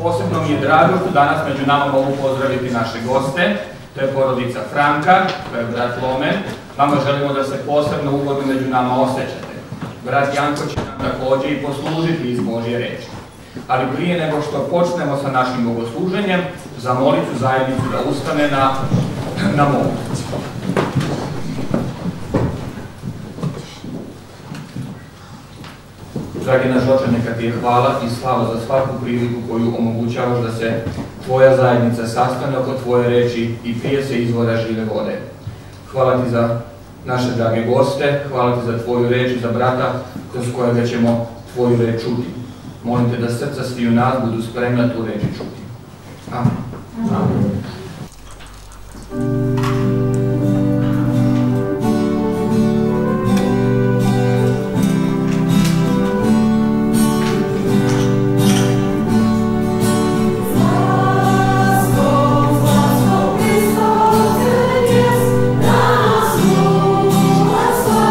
Posebno mi je drago što danas među nama mogu pozdraviti naše goste. To je porodica Franka, to je brat Lomen. Vama želimo da se posebno ugodno među nama osjećate. Brat Janko će nam također i poslužiti iz Božje reči. Ali prije nego što počnemo sa našim bogosluženjem, zamolit ću zajednicu da ustane na molitvu. Dragi naš Oče, neka ti je hvala i slava za svaku priliku koju omogućavaš da se tvoja zajednica sastane oko tvoje reči i pije se izvora žive vode. Hvala ti za naše drage goste, hvala ti za tvoju reč i za brata kroz kojega ćemo tvoju reč čuti. Molim te da srca sviju nas budu spremna tu reč čuti. Amen. Amen. Let's go.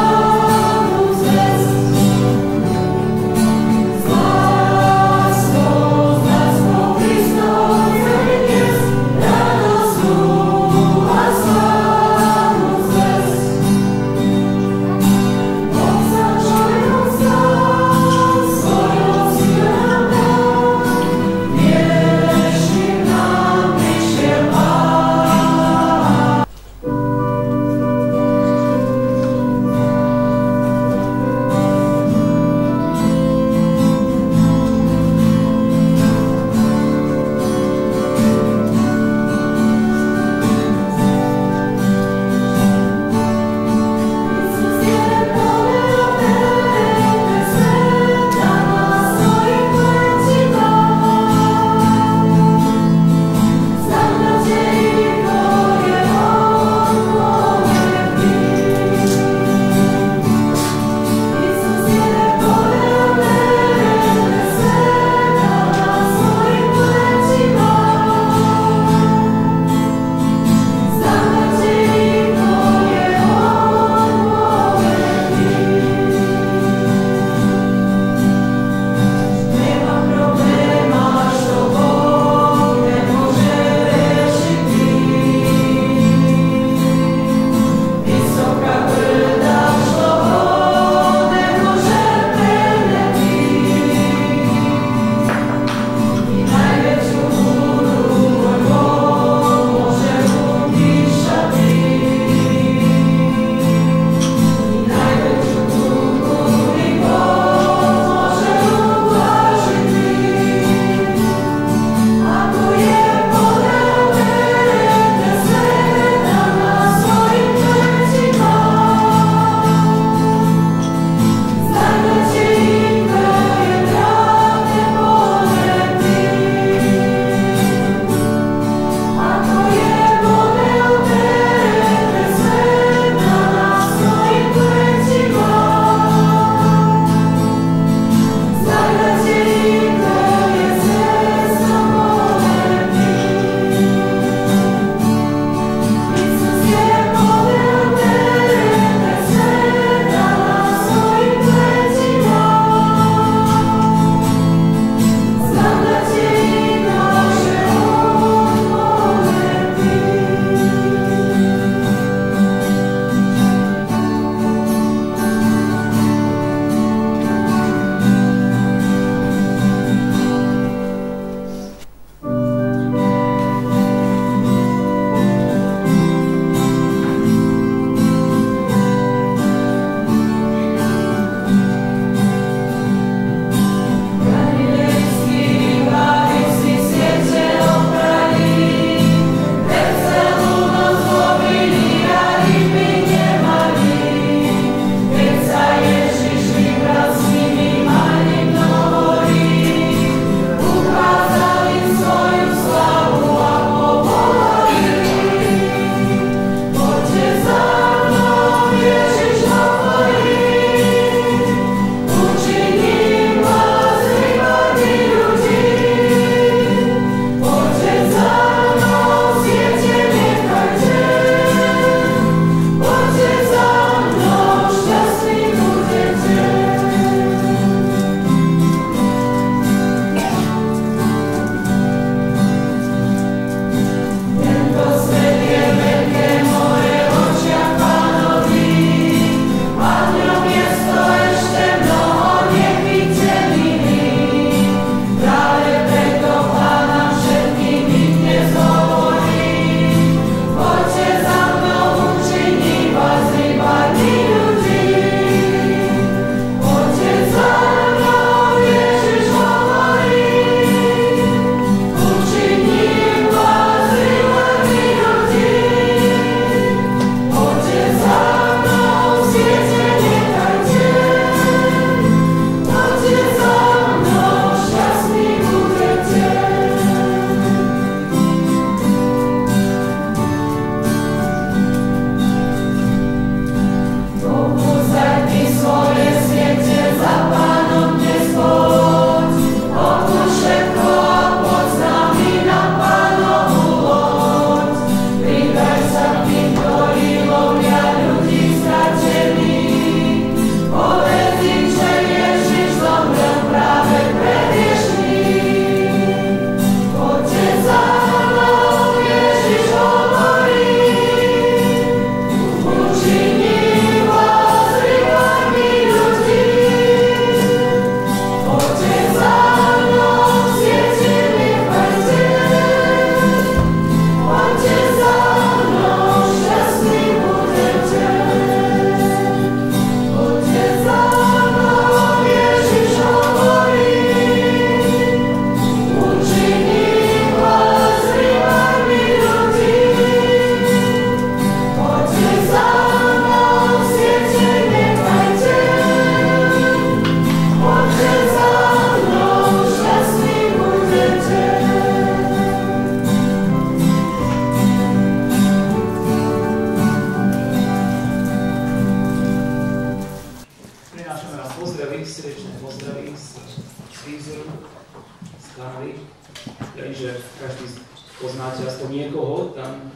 poznáte aspoň niekoho tam,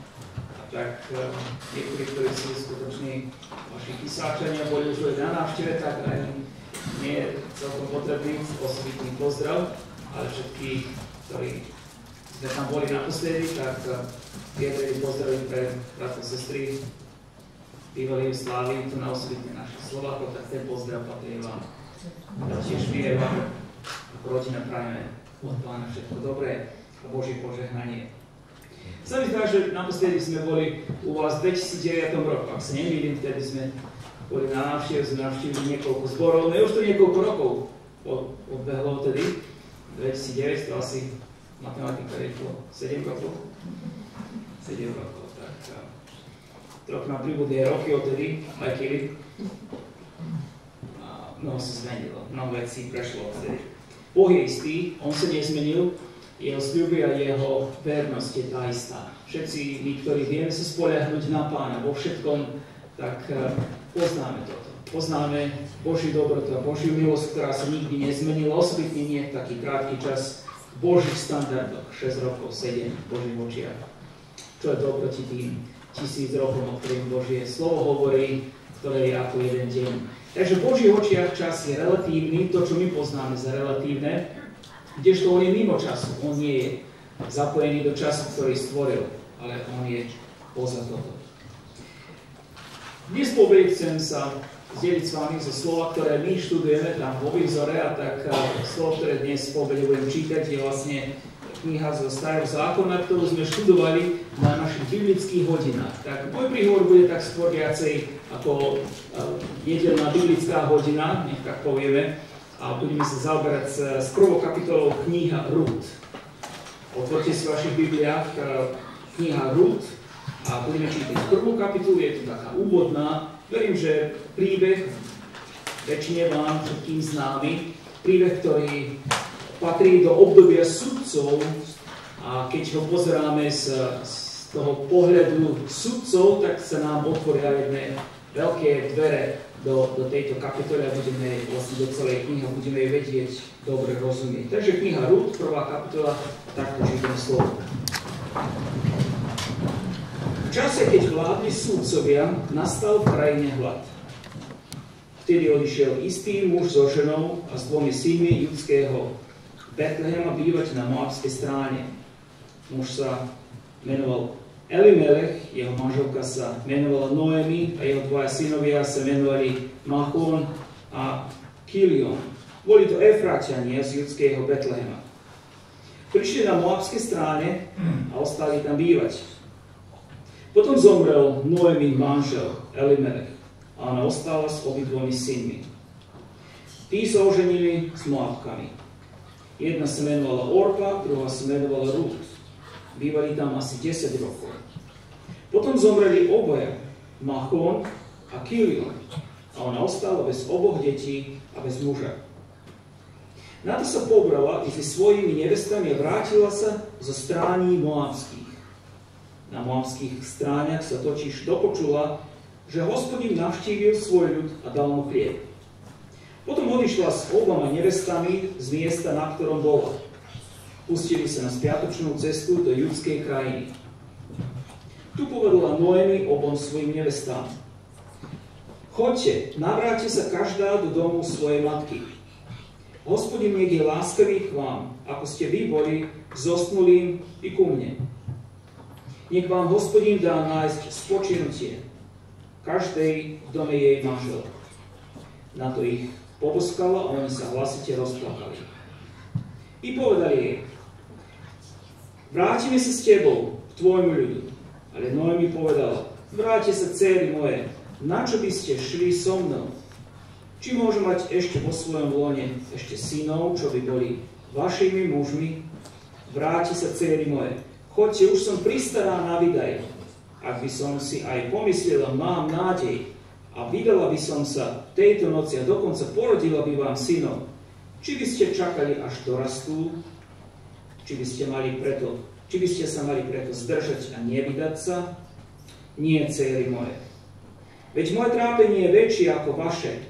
tak niektorí, ktorí sú skutoční vaši písáčania, boli už na návšteve, tak aj nie je celkom potrebný osobitný pozdrav, ale všetky, ktorí sme tam boli naposledy, tak vyjadrili pozdravy pre bratov sestry, bývalí v Slávii, tu na osobitne našich Slovákov, tak ten pozdrav patrí vám. Tiež my vám ako rodina prajeme od Pána všetko dobré a Božie požehnanie. Sa mi zdá, že naposledy sme boli u vás v 2009 roku, ak sa nemýlim, vtedy sme boli na návšteve, sme navštívili niekoľko zborov, no je už to niekoľko rokov odbehlo vtedy, 2009, to asi matematika rýchlo 7 rokov. 7 rokov, tak trochu nám pribudli roky odtedy, aj kedy. Mnoho sa zmenilo, mnoho vecí prešlo odtedy. Boh je istý, on sa nezmenil, jeho sľuby a jeho vernosť je tá istá. Všetci my, ktorí vieme sa spoľahnúť na Pána vo všetkom, tak poznáme toto. Poznáme Božiu dobrotu a Božiu milosť, ktorá sa nikdy nezmenila, osobitne nie v taký krátky čas v Božích standardoch, 6 rokov, 7 v Božích očiach. Čo je to oproti tým 1000 rokom, o ktorým Božie slovo hovorí, ktoré je ako jeden deň. Takže v Božích očiach čas je relatívny, to, čo my poznáme za relatívne, kdežto on je mimo času, on nie je zapojený do času, ktorý stvoril, ale on je poza toto. Dnes po obede chcem sa zdieľiť s vami zo slova, ktoré my študujeme tam vo výzore, a tak slovo, ktoré dnes po obede budem čítať, je vlastne kniha zo Starého zákona, ktorú sme študovali na našich biblických hodinách. Tak môj príhovor bude tak skôr viacej ako nedeľná biblická hodina, nech tak povieme, a budeme sa zaoberať s prvou kapitolou kniha Rút. Otvorte si v vašich Bibliách kniha Rút a budeme čítať prvú kapitolu, je to taká úvodná. Verím, že príbeh väčšine vám všetkým známy, príbeh, ktorý patrí do obdobia sudcov, a keď ho pozeráme z toho pohľadu sudcov, tak sa nám otvoria jedné veľké dvere do tejto kapitoly a budeme vlastne do celej knihy budeme jej vedieť dobre rozumieť. Takže kniha Rút, prvá kapitola, takto čítame slovo. V čase, keď vládli súdcovia, nastal v krajine hlad. Vtedy odišiel istý muž so ženou a s 2 synmi judského Betlehema bývať na moabskej strane. Muž sa menoval Elimelech, jeho manželka sa menovala Noemi a jeho 2 synovia sa menovali Machón a Kilion. Boli to Efráťania z judského Betlehema. Prišli na moabskej strane a ostali tam bývať. Potom zomrel Noemi manžel Elimelech a ona ostala s obidvomi synmi. Tí sa oženili s Moabkami. Jedna sa menovala Orpa, druhá sa menovala Rút. Bývali tam asi 10 rokov. Potom zomreli obaja, Machón a Kilion, a ona ostala bez oboch detí a bez muža. Na to sa pobrala i so svojimi nevestami a vrátila sa zo strání moabských. Na moabských stráňach sa totiž dopočula, že Hospodin navštívil svoj ľud a dal mu chlieb. Potom odišla s 2 nevestami z miesta, na ktorom bola. Pustili sa na spiatočnú cestu do judskej krajiny. Tu povedala Noemi 2 svojim nevestám: Choďte, navráťte sa každá do domu svojej matky. Hospodin nech je láskavý k vám, ako ste vy boli zosnulým i ku mne. Nech vám Hospodin dá nájsť spočinutie každej v dome jej manžela. Na to ich poboskala a oni sa hlasite rozplakali. I povedali jej: Vrátime sa s tebou, k tvojmu ľudu. Ale Noemi povedala: Vráťte sa, dcéry moje, na čo by ste šli so mnou? Či môžu mať ešte vo svojom lone ešte synov, čo by boli vašimi mužmi? Vráťte sa, dcéry moje, choďte, už som pristará na vydaj. Ak by som si aj pomyslela, mám nádej, a vydala by som sa tejto noci a dokonca porodila by vám synov, či by ste čakali, až dorastú? Či by ste sa mali preto zdržať a nevydať sa? Nie, dcéry moje. Veď moje trápenie je väčšie ako vaše,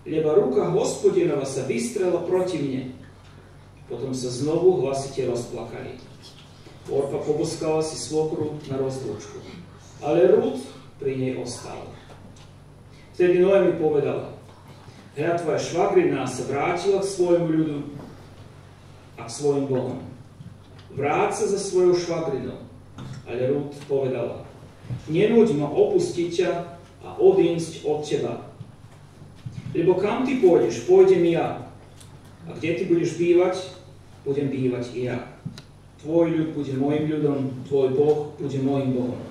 lebo ruka Hospodinova sa vystrela proti mne. Potom sa znovu hlasite rozplakali. Orpa poboskala si svokru na rozlúčku, ale Rút pri nej ostal. Vtedy Noemi povedala: hľa, tvoja švagrina sa vrátila k svojmu ľudu a k svojim bohom. Vráť sa za svojou švagrinou. Ale Rút povedala: nenúď ma opustiť ťa a odísť od teba. Lebo kam ty pôjdeš, pôjdem ja. A kde ty budeš bývať, budem bývať i ja. Tvoj ľud bude môjim ľudom, tvoj Boh bude môjim Bohom.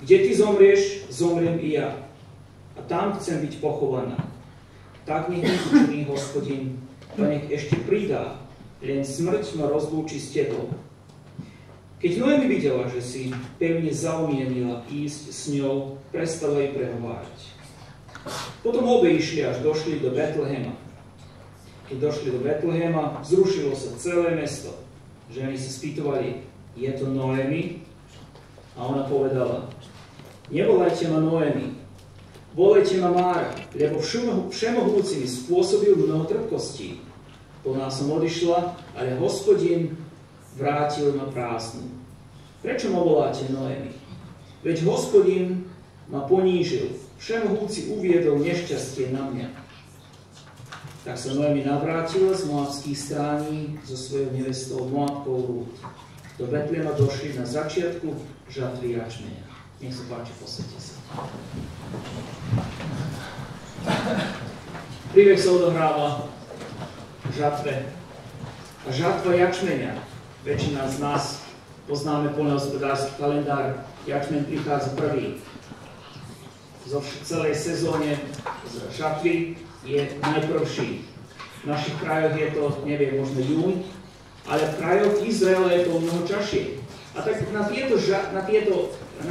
Kde ty zomrieš, zomriem i ja. A tam chcem byť pochovaná. Tak nech mi učiní Hospodin, to nech ešte pridá, len smrť ma rozlúči s tebou. Keď Noemi videla, že si pevne zaumienila ísť s ňou, prestala jej prehovárať. Potom obe išli, až došli do Betlehema. Keď došli do Betlehema, zrušilo sa celé mesto. Ženy sa spýtovali: je to Noemi? A ona povedala: nevolajte ma Noemi, volajte ma Mára, lebo Všemohúci mi spôsobil mnoho trpkostí. Plná som odišla, ale Hospodin vrátil ma prázdnu. Prečo ma voláte Noemi? Veď Hospodin ma ponížil, Všemohúci uviedol nešťastie na mňa. Tak sa Noemi navrátila z moabských strání so svojou nevestou Moabkou Rút. Do Betlema došli na začiatku žatvy jačmeňa. Nech sa páči, posaďte sa. Príbeh sa odohráva v žatve. A žatva jačmeňa. Väčšina z nás poznáme poľnohospodársky kalendár. Jačmeň prichádza prvý. Zo celej sezóne z žatvy je najprvší. V našich krajoch je to, neviem, možno jún, ale v krajoch Izraela je to mnoho čašie. A tak na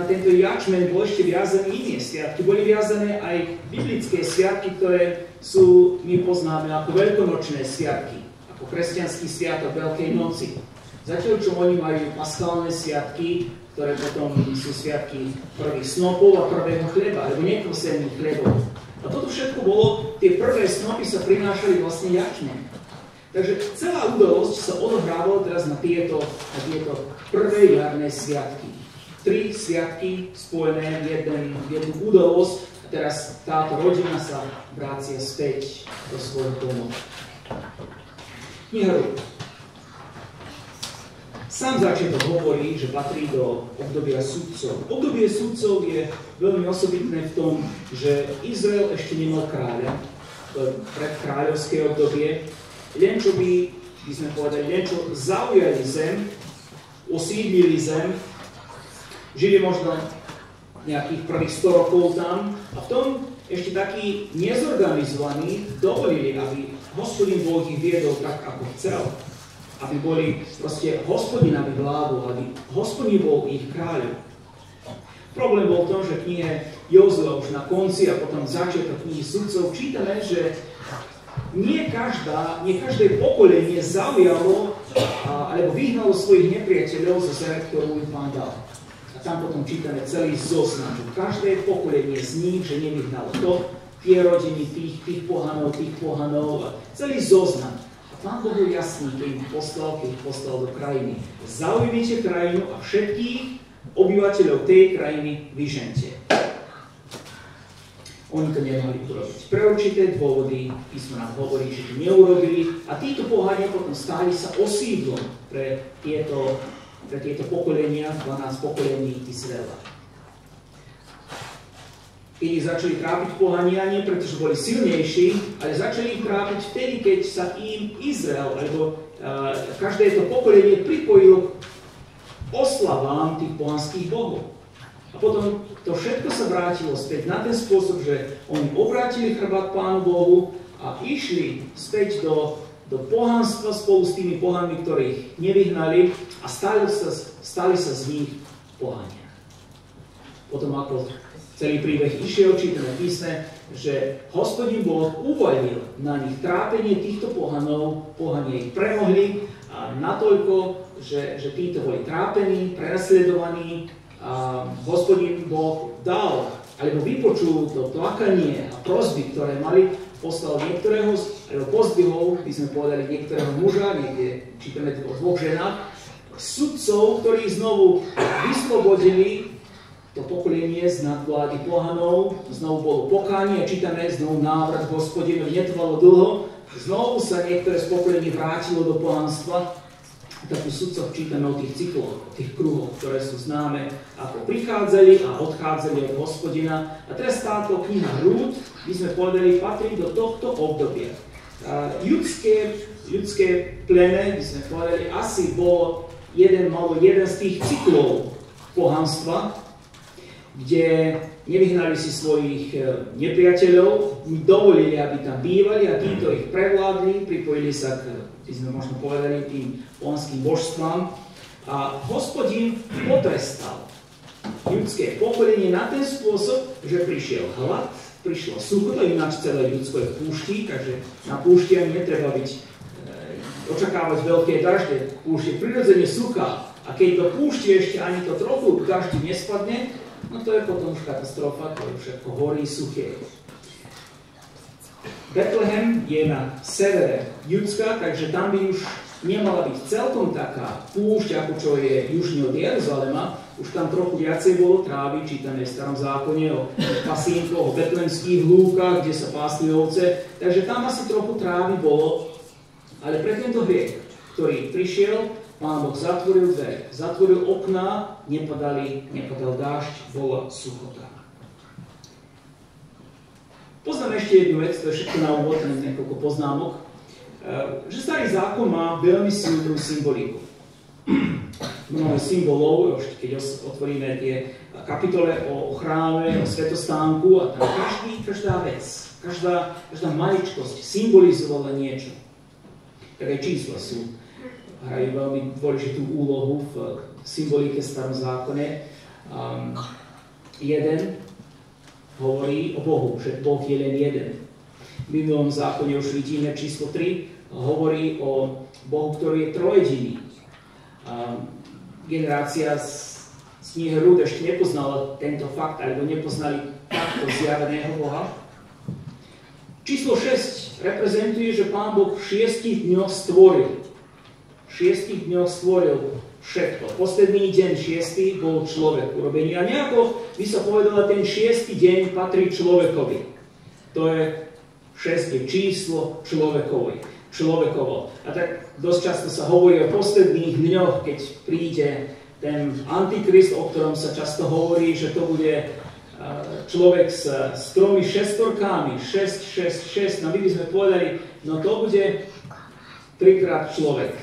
tento jačmeň bol ešte viazané iné sviatky. Boli viazané aj biblické sviatky, ktoré my poznáme ako veľkonočné sviatky, ako kresťanský sviatok Veľkej noci. Zatiaľ, čo oni majú paschálne sviatky, ktoré potom sú sviatky prvých snopov a prvého chleba, alebo nekvasených chlebov. A toto všetko bolo, tie prvé snopy sa prinášali vlastne jačmeň. Takže celá udalosť sa odohrávala teraz na tieto prvé jarné sviatky. 3 sviatky spojené v jednu udalosť a teraz táto rodina sa vracia späť do svojho domu. Kniha Rút. Sám začiatok hovorí, že patrí do obdobia sudcov. Obdobie sudcov je veľmi osobitné v tom, že Izrael ešte nemal kráľa, predkráľovské obdobie, len čo by sme povedali, len čo zaujali zem, osídlili zem, žili možno nejakých prvých 100 rokov tam a v tom ešte takí nezorganizovaní dovolili, aby Hospodin Boh ich viedol tak, ako chcel. Aby boli proste Hospodin, aby vládol, aby Hospodin bol ich kráľom. Problém bol v tom, že v knihe Jozua už na konci a potom začiatok knihy sudcov čítame, že nie každé pokolenie zaujalo alebo vyhnalo svojich nepriateľov zo zeme, ktorú im Pán dal. A tam potom čítame celý zoznam, že každé pokolenie z nich, že nevyhnalo to, tie rodiny, tých pohanov, a celý zoznam. Pán Boh je jasný, keď ich poslal do krajiny. Zaujmite krajinu a všetkých obyvateľov tej krajiny vyžente. Oni to nemohli urobiť. Pre určité dôvody písmo nám hovorí, že to neurobili a títo pohania potom stáli sa osídlom pre tieto pokolenia, 12 pokolení Izraela. Keď ich začali trápiť pohania, nie pretože boli silnejší, ale začali ich trápiť vtedy, keď sa im Izrael, alebo každé to pokolenie pripojilo k oslavám tých pohanských bohov. A potom to všetko sa vrátilo späť na ten spôsob, že oni obrátili chrbát Pánu Bohu a išli späť do pohanstva spolu s tými pohanmi, ktorých nevyhnali a stali sa z nich pohania. Potom ako celý príbeh išiel, čítame písme, že Hospodin Boh uvoľnil na nich trápenie týchto pohanov, pohania ich premohli a natoľko, že títo boli trápení, prenasledovaní a Hospodin Boh dal, alebo vypočul to plakanie a prosby, ktoré mali, poslal niektorého, alebo pozdvihol, by sme povedali niektorého muža, niekde čítame o 2 ženách, sudcov, ktorí znovu vyslobodili to pokolenie z nadvlády pohanov, znovu bolo pokánie, čítame znovu návrat Hospodinovi, netrvalo dlho, znovu sa niektoré z pokolení vrátilo do pohanstva. Tak v sudcoch čítame o tých cykloch, o tých kruhoch, ktoré sú známe, ako prichádzali a odchádzali od Hospodina. A teraz táto kniha Rút, by sme povedali, patrí do tohto obdobia. Ľudské pleme, by sme povedali, asi malo jeden z tých cyklov pohanstva, kde nevyhnali si svojich nepriateľov, dovolili, aby tam bývali a títo ich prevládli, pripojili sa k, by sme možno povedali, tým pohanským božstvám. A Hospodin potrestal ľudské pokolenie na ten spôsob, že prišiel hlad, prišlo sucho, to ináč celé ľudsko je v púšti, takže na púšti ani netreba očakávať veľké dažde. Púšť je prirodzene suchá a keď do púšti ešte ani to trochu daždi nespadne, no to je potom už katastrofa, to je všetko horí, suché. Betlehem je na severe Judska, takže tam by už nemala byť celkom taká púšť, ako čo je južne od Jeruzalema. Už tam trochu viacej bolo trávy, čítame v Starom zákone o pasínkoch, o betlehemských lúkach, kde sa pásli ovce. Takže tam asi trochu trávy bolo, ale pre tento hriech, ktorý prišiel, Pán Boh zatvoril dvere, zatvoril okná, nepadal dážď, bola suchota. Poznám ešte jednu vec, to je všetko na úvod, niekoľko poznámok, že Starý zákon má veľmi silnú symboliku. Mnoho symbolov, keď otvoríme tie kapitole o chráme, o svetostánku, a tam každá vec, každá maličkosť symbolizovala niečo. Také čísla hrajú veľmi dôležitú úlohu v symbolike v Starom zákone. Jeden hovorí o Bohu, že Boh je len jeden. V minulom zákone už vidíme číslo 3, hovorí o Bohu, ktorý je trojediný. Generácia z knihy Rút ešte nepoznala tento fakt, alebo nepoznali takto zjaveného Boha. Číslo 6 reprezentuje, že Pán Boh v 6 dňoch stvoril. V 6 dňoch stvoril všetko. Posledný deň 6. bol človek urobený. A nejako by sa povedala, ten 6. deň patrí človekovi. To je 6 je číslo človekovo. A tak dosť často sa hovorí o posledných dňoch, keď príde ten antikrist, o ktorom sa často hovorí, že to bude človek s 3 šestorkami, 6, 6, 6. No my by sme povedali, no to bude 3-krát človek.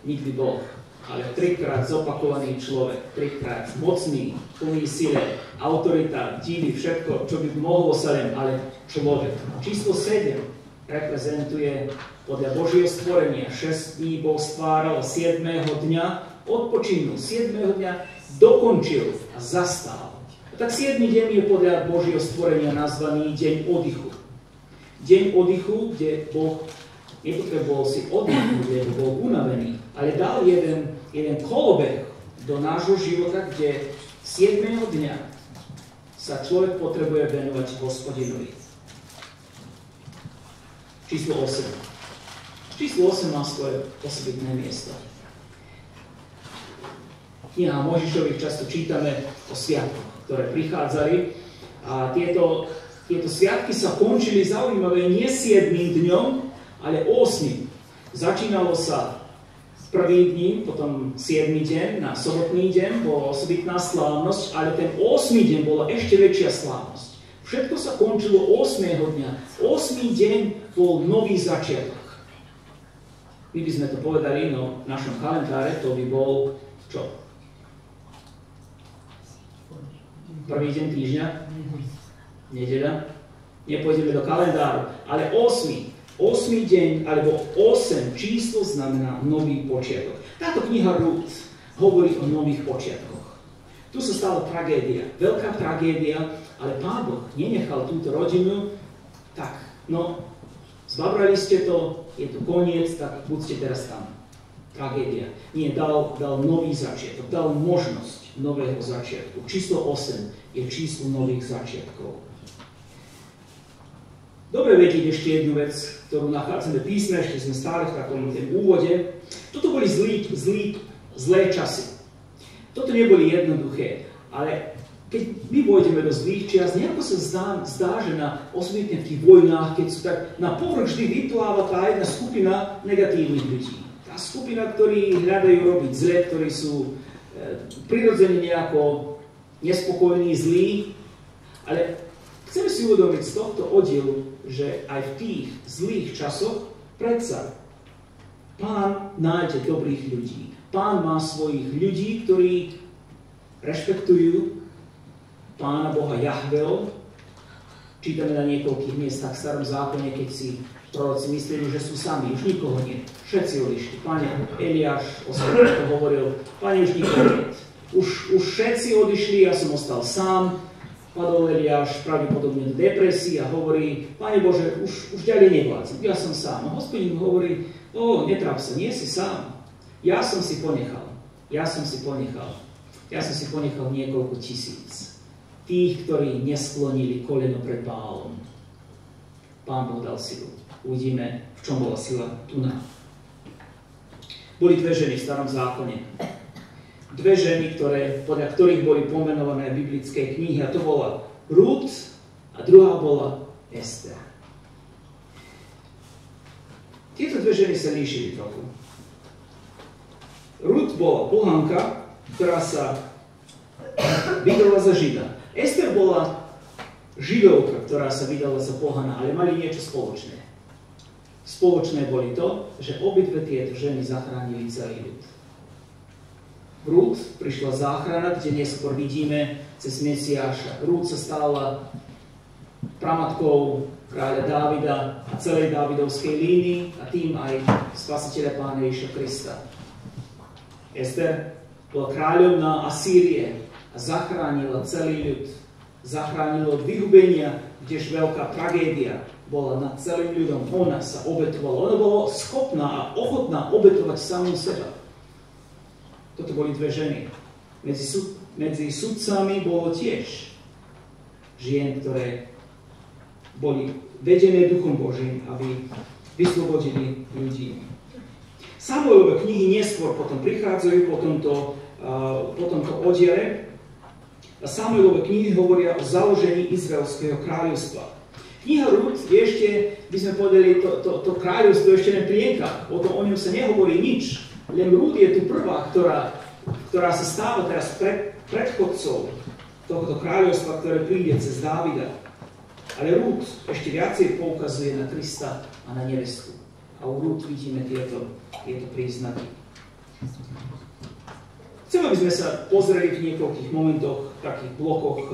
Nikdy Boh, ale 3-krát zopakovaný človek, 3-krát mocný, plný sile, autorita, divy, všetko, čo by mohlo sa len, ale človek. Číslo 7 reprezentuje podľa Božieho stvorenia. 6 dní Boh stváral, 7. dňa odpočinul, 7. dňa dokončil a zastal. A tak 7. deň je podľa Božieho stvorenia nazvaný deň oddychu. Deň oddychu, kde Boh nepotreboval si oddychnúť, lebo bol unavený, ale dal jeden kolobeh do nášho života, kde 7. dňa sa človek potrebuje venovať Hospodinovi. Číslo 8. Číslo 8 má svoje osobitné miesto. Kniha Mojžišových často čítame o sviatkoch, ktoré prichádzali, a tieto sviatky sa končili zaujímavé nie 7. dňom, ale 8. Začínalo sa prvý dní, potom 7. deň, na sobotný deň bola osobitná slávnosť, ale ten 8. deň bola ešte väčšia slávnosť. Všetko sa končilo 8. dňa. 8. deň bol nový začiatok. My by sme to povedali, no v našom kalendáre to by bol čo? Prvý deň týždňa? Nedeľa? Nepôjdeme do kalendáru, ale 8. 8. deň, alebo 8 číslo znamená nový počiatok. Táto kniha Rút hovorí o nových počiatkoch. Tu sa stala tragédia, veľká tragédia, ale Pán Boh nenechal túto rodinu tak, no, zbabrali ste to, je to koniec, tak buďte teraz tam. Tragédia. Nie, dal nový začiatok, dal možnosť nového začiatku. Číslo 8 je číslo nových začiatkov. Dobre vedieť ešte jednu vec, ktorú nachádzame v písme, ešte sme stále v takom úvode. Toto boli zlí zlé časy. Toto neboli jednoduché, ale keď my vôjdeme do zlých čias, nejako sa zdá, že osobitne v tých vojnách, keď sú tak na povrch vždy vypláva tá jedna skupina negatívnych ľudí. Tá skupina, ktorí hľadajú robiť zle, ktorí sú prirodzene nejako nespokojní, zlí, ale chceme si uvedomiť z tohto oddielu, že aj v tých zlých časoch predsa Pán nájde dobrých ľudí. Pán má svojich ľudí, ktorí rešpektujú Pána Boha Jahveho. Čítame na niekoľkých miestach v Starom zákone, keď si proroci mysleli, že sú sami, už nikoho nie. Všetci odišli. Pane Eliáš osobne to hovoril, Pane, už nikoho nie. Už všetci odišli, ja som ostal sám. Padol Eliáš pravdepodobne do depresie a hovorí, Pane Bože, už ďalej nevládzem, ja som sám. A Hospodin mu hovorí, netráp sa, nie si sám. Ja som si ponechal niekoľko tisíc. Tých, ktorí nesklonili koleno pred Bálom. Pán Boh dal silu. Uvidíme, v čom bola sila tu na. Boli dve ženy v Starom zákone. Dve ženy, podľa ktorých boli pomenované biblické knihy. A to bola Ruth a druhá bola Ester. Tieto dve ženy sa líšili trochu. Ruth bola pohanka, ktorá sa vydala za Žida. Ester bola Židovka, ktorá sa vydala za pohana, ale mali niečo spoločné. Spoločné boli to, že obidve tieto ženy zachránili celý ľud. Ruth prišla záchrana, kde neskôr vidíme cez Mesiáša. Ruth sa stala pramatkou kráľa Dávida a celej Dávidovskej línii a tým aj spasiteľa Pána Ježiša Krista. Ester bola kráľovná Asýrie a zachránila celý ľud. Zachránila od vyhubenia, kdež veľká tragédia bola nad celým ľudom. Ona sa obetovala. Ona bola schopná a ochotná obetovať samú seba. Toto boli dve ženy. Medzi sudcami bolo tiež žien, ktoré boli vedené Duchom Božím, aby vyslobodili ľudí. Samuelove knihy neskôr potom prichádzajú po tomto oddiele. Samuelove knihy hovoria o založení Izraelského kráľovstva. Kniha Ruth je ešte, by sme povedali, to kráľovstvo ešte len plienka. O ňom sa nehovorí nič. Len Ruth je tu prvá, ktorá sa stáva teraz predchodcov tohto kráľovstva, ktoré príde cez Dávida. Ale Ruth ešte viacej poukazuje na Krista a na nevestku. A u Ruth vidíme tieto príznaky. Chcem, aby sme sa pozreli v niekoľkých momentoch, v takých blokoch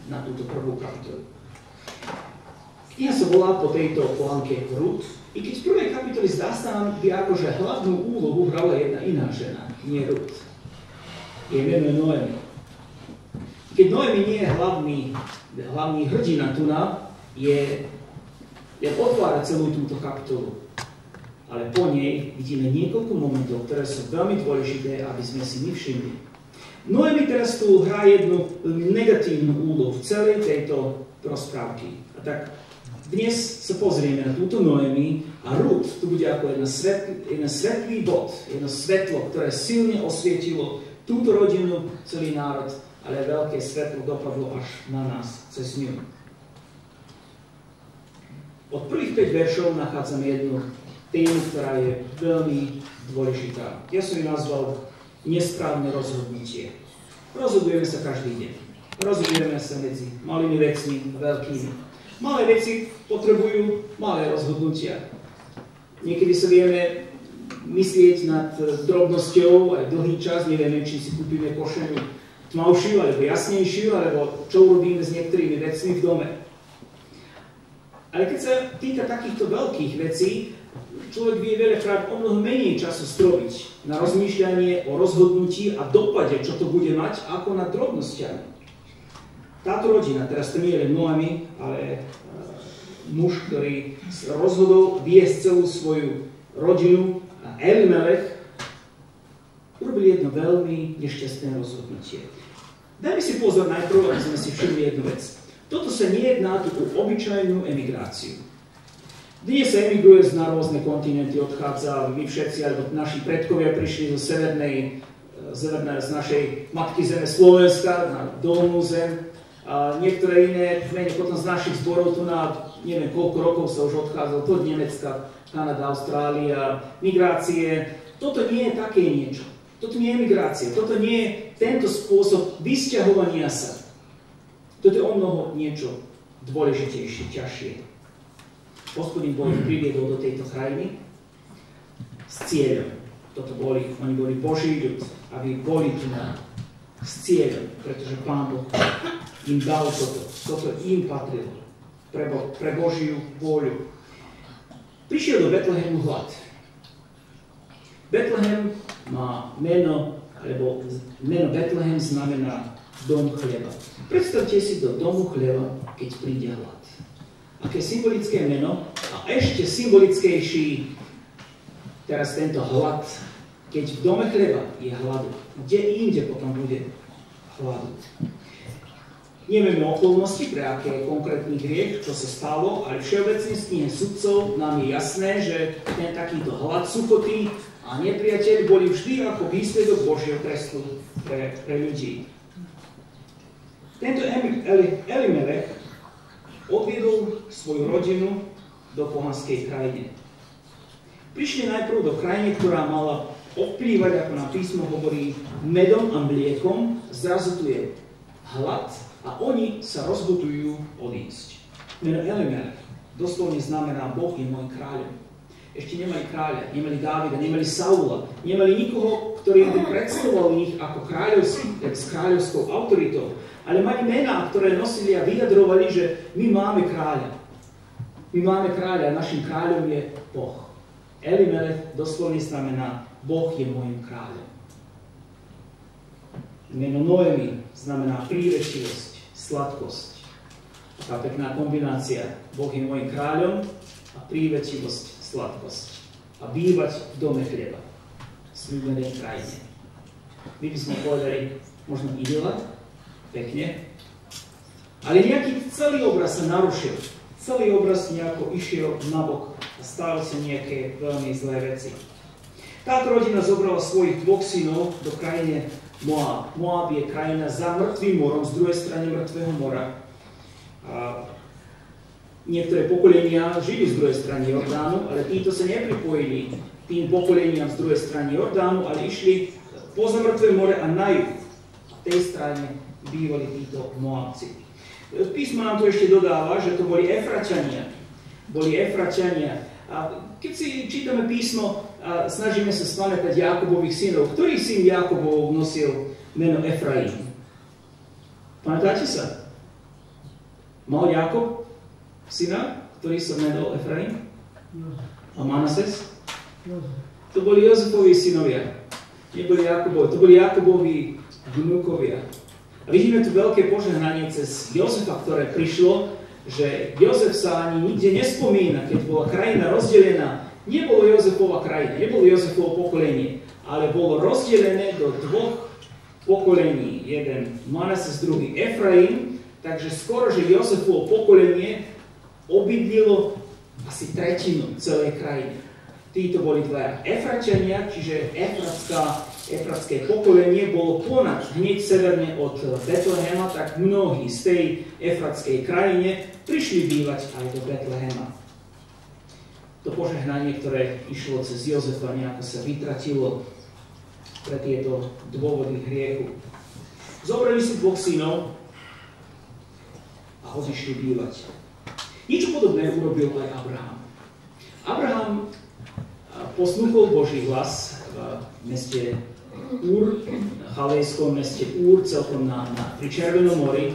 na túto prvú kapitolu. Kniha sa volá po tejto pohanke Ruth, i keď v prvej kapitoli zdá sa nám, by akože hlavnú úlohu hrala jedna iná žena, nie Ruth. Jej meno je Noemi. Keď Noemi nie je hlavný hrdina tuna, je otvára celú túto kapitolu. Ale po nej vidíme niekoľko momentov, ktoré sú veľmi dôležité, aby sme si nevšimli. Noemi teraz tu hrá jednu negatívnu úlohu v celej tejto rozprávky. A tak dnes sa pozrieme na túto Noemi a Ruth tu bude ako jeden svetlý bod, jedno svetlo, ktoré silne osvietilo túto rodinu, celý národ, ale veľké svetlo dopadlo až na nás cez ňu. Od prvých 5 veršov nachádzame jednu tému, ktorá je veľmi dôležitá. Ja som ju nazval nesprávne rozhodnutie. Rozhodujeme sa každý deň. Rozhodujeme sa medzi malými vecmi a veľkými. Malé veci potrebujú malé rozhodnutia. Niekedy sa vieme myslieť nad drobnosťou aj dlhý čas, nevieme, či si kúpime košeľu tmavšiu alebo jasnejšiu, alebo čo urobíme s niektorými vecmi v dome. Ale keď sa týka takýchto veľkých vecí, človek vie veľakrát o mnoho menej času stroviť na rozmýšľanie o rozhodnutí a dopade, čo to bude mať, ako na drobnostiami. Táto rodina, teraz to nie je len Noemi, ale muž, ktorý rozhodol viesť celú svoju rodinu, Elimelech, urobili jedno veľmi nešťastné rozhodnutie. Dajme si pozor najprv, aby sme si všimli jednu vec. Toto sa nejedná tu o obyčajnú emigráciu. Dnes sa emigruje na rôzne kontinenty, odchádza, my všetci, alebo naši predkovia prišli zo Severnej z našej matky zeme Slovenska na dolnú zem. A niektoré iné kmene potom z našich zborov tu na neviem koľko rokov sa už odchádzalo do Nemecka, Kanada, Austrália, migrácie. Toto nie je také niečo. Toto nie je migrácia. Toto nie je tento spôsob vysťahovania sa. Toto je o mnoho niečo dôležitejšie, ťažšie. Hospodin Boh priviedol do tejto krajiny s cieľom. Oni boli Boží ľud, aby boli tu s cieľom, pretože Pán Boh im dal toto. Toto im patrilo. Pre Božiu vôľu. Prišiel do Betlehemu hlad. Betlehem má meno, alebo meno Betlehem znamená dom chleba. Predstavte si do domu chleba, keď príde hlad. Aké symbolické meno a ešte symbolickejší teraz tento hlad, keď v dome chleba je hladu. Kde inde potom bude hladu? Nevieme okolnosti, pre aké konkrétny hriech, čo sa stalo, ale všeobecne z knihy Sudcov nám je jasné, že ten takýto hlad, suchoty a nepriateľ boli vždy ako výsledok Božieho trestu pre ľudí. Tento Elimelech odviedol svoju rodinu do pohanskej krajine. Prišli najprv do krajiny, ktorá mala ovplývať, ako nám písmo hovorí, medom a mliekom. Zrazu tu je hlad a oni sa rozhodujú odísť. Meno Elimelech doslovne znamená Boh je môj kráľom. Ešte nemali kráľa, nemali Dávida, nemali Saula, nemali nikoho, ktorý by predstavoval ich ako s kráľovskou autoritou, ale mali mená, ktoré nosili a vyjadrovali, že my máme kráľa. My máme kráľa a našim kráľom je Boh. Elimelech doslovne znamená Boh je môjim kráľom. Meno Noemi znamená prírečivosť, sladkosť. Tá pekná kombinácia. Boh je môjim kráľom a prírečivosť, sladkosť. A bývať v dome chleba. V sľúbenej krajine. My by sme povedali, možno idyla, pekne, ale nejaký celý obraz sa narušil. Celý obraz nejako išiel nabok a stalo sa nejaké veľmi zlé veci. Táto rodina zobrala svojich dvoch synov do krajine Moab. Moab je krajina za mŕtvým morom, z druhej strany mŕtvého mora. A niektoré pokolenia žili z druhej strany Jordánu, ale títo sa nepripojili tým pokoleniam z druhej strany Jordánu, ale išli poza mŕtve more a na juh. A v tej strane bývali títo Moabci. Písmo nám to ešte dodáva, že to boli Efraťania. A keď si čítame písmo a snažíme sa spamätať Jákobových synov, ktorý syn Jákobov nosil meno Efraim? Pamätáte sa? Mal Jákob syna, ktorý sa menil Efraim? A Manases? To boli Jozefovi synovia. Neboli Jákobovi, to boli Jákobovi vnúkovia. A vidíme tu veľké požehnanie cez Jozefa, ktoré prišlo, že Jozef sa ani nikde nespomína, keď bola krajina rozdelená. Nebolo Jozefova krajina, nebolo Jozefovo pokolenie, ale bolo rozdelené do dvoch pokolení. Jeden Manases, druhý Efraim, takže skoro, že Jozefovo pokolenie obydlilo asi tretinu celej krajiny. Títo boli dvaja Efraťania, čiže efratské pokolenie bolo ponad hneď severne od Betlehema, tak mnohí z tej efratskej krajine prišli bývať aj do Betlehema. To požehnanie, ktoré išlo cez Jozefa, nejako sa vytratilo pre tieto dôvody hriechu. Zobrali si dvoch synov a odišli bývať. Niečo podobné urobil aj Abraham. Abraham poslúchol Boží hlas v meste Úr, chalejskom meste Úr, celkom pri Červenom mori.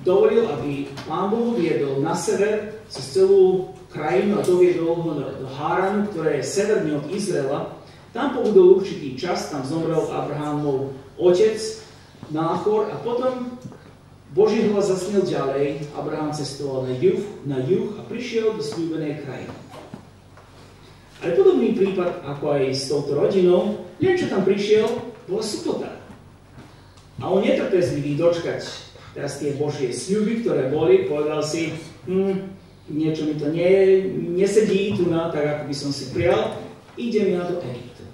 Dovolil, aby Pán Boh viedol na sever cez celú krajinu a doviedol ho do Háranu, ktoré je severne od Izraela. Tam pobudol určitý čas, tam zomrel Abrahamov otec Náchor a potom Boží hlas zasnel ďalej. Abraham cestoval na juh a prišiel do sľúbenej krajiny. Ale podobný prípad, ako aj s touto rodinou, len čo tam prišiel, bola sukota. A on netrpezlivý dočkať teraz tie Božie sľuby, ktoré boli, povedal si, niečo mi to nesedí tu tak ako by som si prijal, idem ja do Egyptu.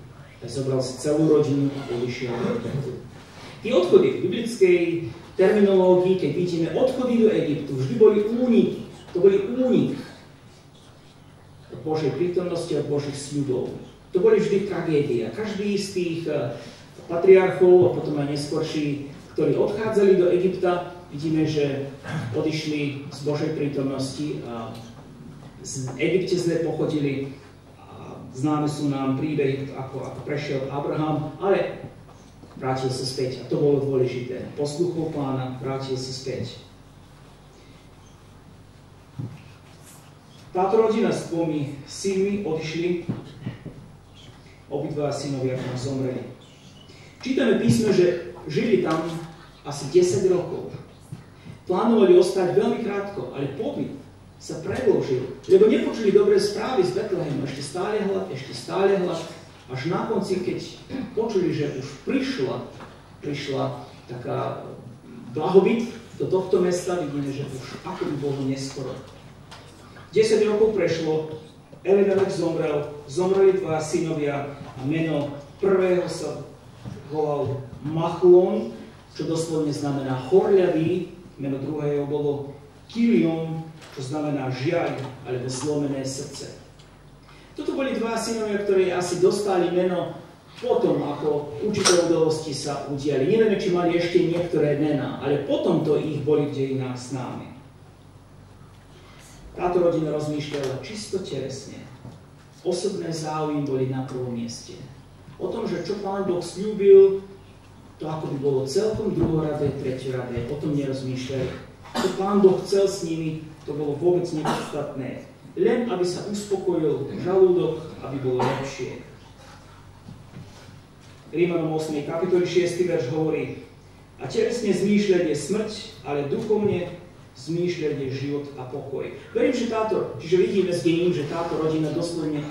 zobral si celú rodinu a odišiel do Egyptu. Tie odchody v biblickej terminológii, keď vidíme odchody do Egyptu, vždy boli úniky. To boli únik od Božej prítomnosti a od Božích sľubov. To boli vždy tragédia. Každý z tých patriarchov a potom aj neskorší, ktorí odchádzali do Egypta, vidíme, že odišli z Božej prítomnosti a z Egypte zle pochodili. Známe sú nám príbehy, ako prešiel Abraham, ale vrátil sa späť. A to bolo dôležité. Posluchol Pána, vrátil sa späť. Táto rodina s dvomi synmi odišli. Obidva synovia tam zomreli. Čítame písme, že žili tam asi 10 rokov. Plánovali ostať veľmi krátko, ale pobyt sa predĺžil, lebo nepočuli dobré správy z Betlehemu. Ešte stále hlad, až na konci, keď počuli, že už prišla taká blahobyt do tohto mesta, vidíme, že už ako by bolo neskoro. 10 rokov prešlo, Elimelech zomrel, zomreli dva synovia a meno prvého sa volal Machlon, čo doslovne znamená horľavý, meno druhého bolo Kilion, čo znamená žiaľ, alebo zlomené srdce. Toto boli dva synovia, ktorí asi dostali meno potom, ako určité udalosti sa udiali. Nevieme, či mali ešte niektoré mená, ale potom to ich boli v dejinách známe. Táto rodina rozmýšľala čisto telesne. Osobné záujmy boli na prvom mieste. O tom, že čo Pán Boh sľúbil, to ako by bolo celkom druhoradé, treťoradé, o tom nerozmýšľali. Čo Pán Boh chcel s nimi, to bolo vôbec nepodstatné. Len aby sa uspokojil žalúdok, aby bolo lepšie. Rímanom 8. kapitoli 6. verš hovorí: a telesne zmýšľať je smrť, ale duchovne zmýšľať je život a pokoj. Verím, že čiže vidíme z dejín, že táto rodina doslovne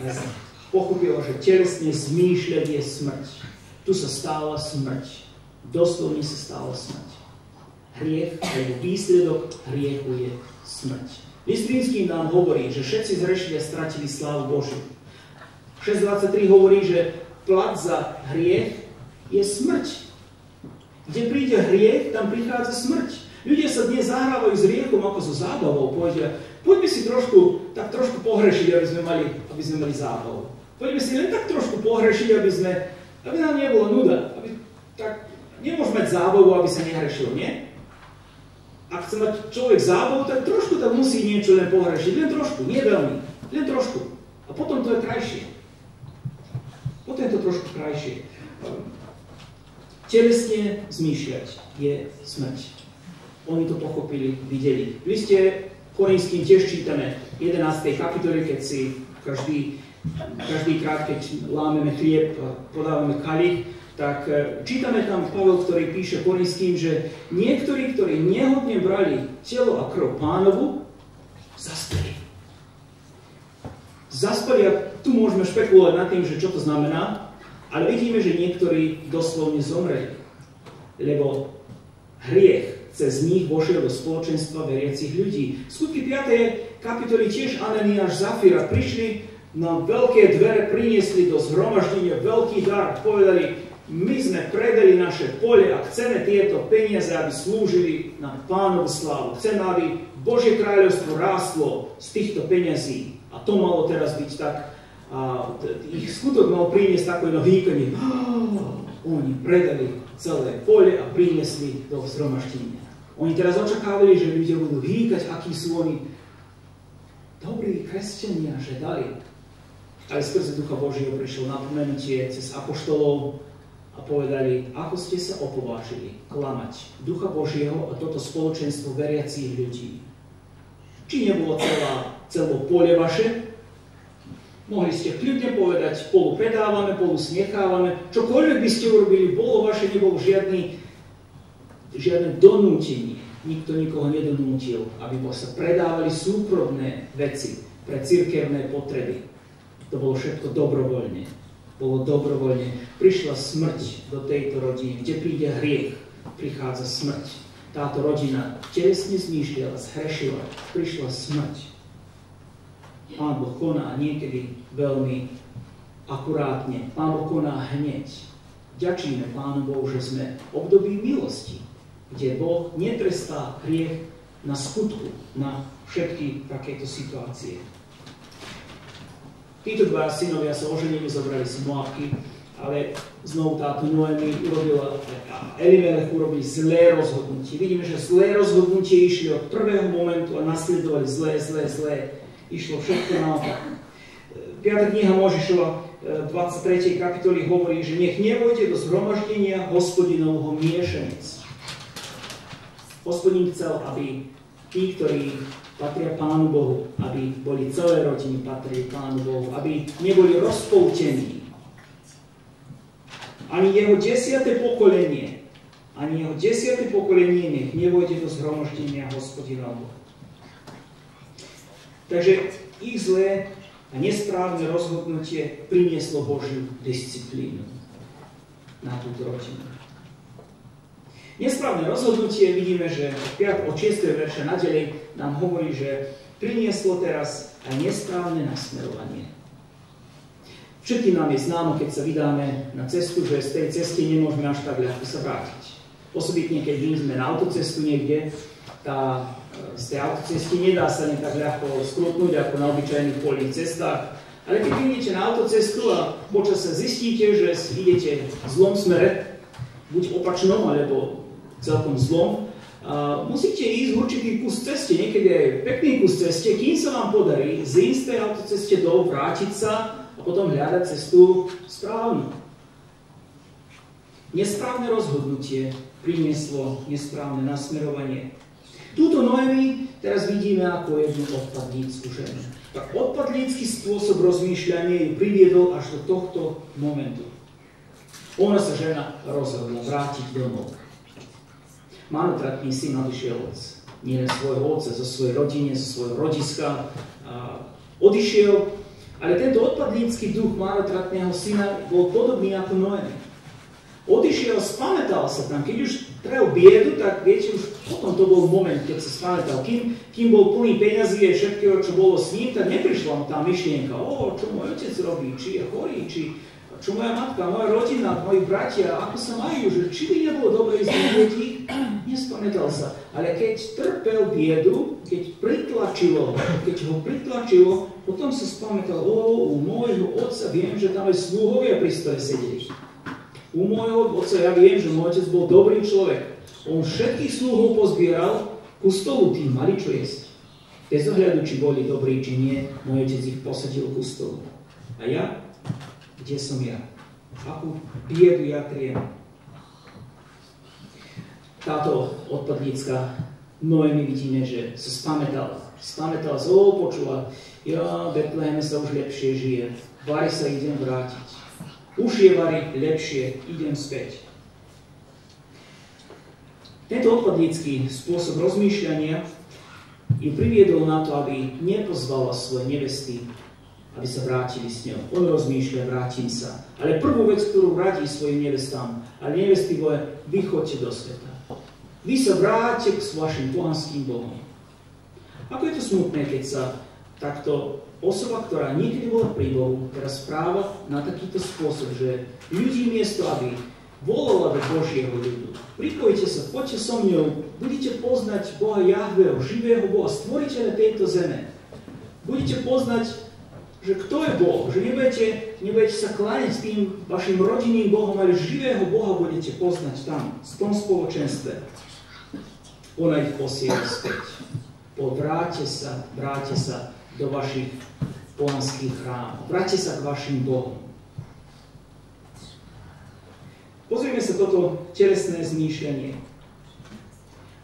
pochopila, že telesne zmýšľať je smrť. Tu sa stala smrť. Doslovne sa stala smrť. Hriech, alebo výsledok hriechu je smrť. List Rímskym nám hovorí, že všetci zhrešili a stratili slávu Božiu. 6.23 hovorí, že plat za hriech je smrť. Kde príde hriech, tam prichádza smrť. Ľudia sa dnes zahrávajú s hriechom ako so zábavou. Poďme si trošku pohrešiť, aby sme mali zábavu. Poďme si len tak trošku pohrešiť, aby nám nebolo nuda. Nemôžeme mať zábavu, aby sa nehrešilo, nie? Ak chce mať človek zábavu, tak trošku tam musí niečo len pohrešiť. Len trošku, nie veľmi. Len trošku. A potom to je krajšie. Potom je to trošku krajšie. Telesne zmýšľať je smrť. Oni to pochopili, videli. V liste Korinským tiež čítame 11. kapitole, keď si každý krát, keď lámeme chlieb a podávame kalich, tak čítame tam Pavel, ktorý píše Korinským, že niektorí, ktorí nehodne brali telo a krv Pánovu, zaspali. Zaspali, a tu môžeme špekulovať nad tým, že čo to znamená, ale vidíme, že niektorí doslovne zomreli, lebo hriech cez nich vošiel do spoločenstva veriacich ľudí. Skutky 5. kapitoly tiež Ananiáš, Zafira prišli na veľké dvere, priniesli do zhromaždenia veľký dar, povedali: my sme predali naše pole a chceme tieto peniaze, aby slúžili na Pánovu slávu. Chceme, aby Božie kráľovstvo rástlo z týchto peňazí. A to malo teraz byť tak, ich skutok mal priniesť takové hýkanie. Oni predali celé pole a priniesli do zhromaždenia. Oni teraz očakávali, že ľudia budú hýkať, akí sú oni dobrí kresťania, že dali. Ale skrze Ducha Božieho prišlo napomenutie cez apoštolov a povedali: ako ste sa opovážili klamať Ducha Božieho a toto spoločenstvo veriacich ľudí. Či nebolo celé pole vaše? Mohli ste kľudne povedať: polu predávame, polu snechávame. Čokoľvek by ste urobili, bolo vaše, nebolo žiadne donútenie. Nikto nikoho nedonútil, aby sa predávali súkromné veci pre cirkevné potreby. To bolo všetko dobrovoľne. Bolo dobrovoľne. Prišla smrť do tejto rodiny. Kde príde hriech, prichádza smrť. Táto rodina telesne zmýšľala, zhrešila. Prišla smrť. Pán Boh koná niekedy veľmi akurátne. Pán Boh koná hneď. Ďačíme Pánu Bohu, že sme v období milosti, kde Boh netrestá hriech na skutku, na všetky takéto situácie. Títo dva synovia sa oženili, zobrali si Moabky, ale znovu táto Noemi urobila, a Elimelech urobili zlé rozhodnutie. Vidíme, že zlé rozhodnutie išli od prvého momentu a nasledovali zlé. Išlo všetko naopak. 5. kniha Mojžišova 23. kapitoly hovorí, že nech nevojde do zhromaždenia Hospodinovho miešanec. Hospodin chcel, aby tí, ktorí patria Pánu Bohu, aby boli celé rodiny patrili Pánu Bohu, aby neboli rozpoutení. Ani jeho 10. pokolenie nech nevojde do zhromaždenia Hospodinovho. Takže ich zlé a nesprávne rozhodnutie prinieslo Božiu disciplínu na túto rodinu. Nesprávne rozhodnutie, vidíme, že od 6. verša naďalej nám hovorí, že prinieslo teraz aj nesprávne nasmerovanie. Všetkým nám je známo, keď sa vydáme na cestu, že z tej cesty nemôžeme až tak ľahko sa vrátiť. Osobitne, keď vyjdeme na autocestu niekde, z tej autocesty nedá sa len tak ľahko skrutnúť ako na obyčajných poľných cestách. Ale keď idete na autocestu a počas sa zistíte, že idete v zlom smere, buď opačnom, alebo celkom zlom, musíte ísť v určitý kus ceste, niekedy aj pekný kus ceste, kým sa vám podarí z tej autoceste vrátiť sa a potom hľadať cestu správnu. Nesprávne rozhodnutie prinieslo nesprávne nasmerovanie. Túto Noemi teraz vidíme ako jednu odpadlícku ženu. Tak odpadlícky spôsob rozmýšľania ju priviedol až do tohto momentu. Ona sa žena rozhodla vrátiť domov. Marnotratný syn odišiel od nielen svojho otca, zo svojej rodiny, zo svojho rodiska. Odišiel, ale tento odpadlícky duch marnotratného syna bol podobný ako Noemi. Odišiel, spamätal sa tam. Keď už trel biedu, tak viete, už potom to bol moment, keď sa spamätal. Kým bol plný peňazí a všetkého, čo bolo s ním, tak neprišla mu tá myšlienka, čo môj otec robí, či je chorý, čo moja matka, moja rodina, moji bratia, ako sa majú, že či by nebolo dobre ísť do detí, nespamätal sa. Ale keď trpel biedu, keď ho pritlačilo, potom sa spamätal, u môjho otca viem, že tam aj sluhovia pri stole sedeli. U môjho otca ja viem, že môj otec bol dobrý človek. On všetkých sluhov pozbieral, ku stolu tým mali čo jesť. Bez ohľadu, či boli dobrí, či nie, môj otec ich posadil ku stolu. A ja? Kde som ja? Akú biedu ja triem? Táto odpadlícka Noemi vidíme, že sa spamätala. Počula, v Betleheme sa už lepšie žije. Vari sa idem vrátiť. Už je vari lepšie, idem späť. Tento odpadlícky spôsob rozmýšľania ju priviedol na to, aby nepozvala svoje nevesty, aby sa vrátili s ňou. On rozmýšľa, vrátim sa. Ale prvú vec, ktorú radí svojim nevestám, ale nevesty boje, vy choďte do sveta. Vy sa vráťte k vašim pohanským bohom. Ako je to smutné, keď sa takto osoba, ktorá nikdy bola pri Bohu, teraz správa na takýto spôsob, že ľudí miesto, aby volala do Božieho ľudu. Pripojte sa, poďte so mňou, budete poznať Boha Jahveho, živého Boha, stvoriteľa tejto zeme. Budete poznať, že kto je Boh, že nebudete sa kláňať tým vašim rodinným Bohom, ale živého Boha budete poznať tam, v tom spoločenstve. Ona ich posiela späť. Vráťte sa do vašich pohanských chrámov. Vráťte sa k vašim Bohom. Pozrieme sa toto telesné zmýšľanie.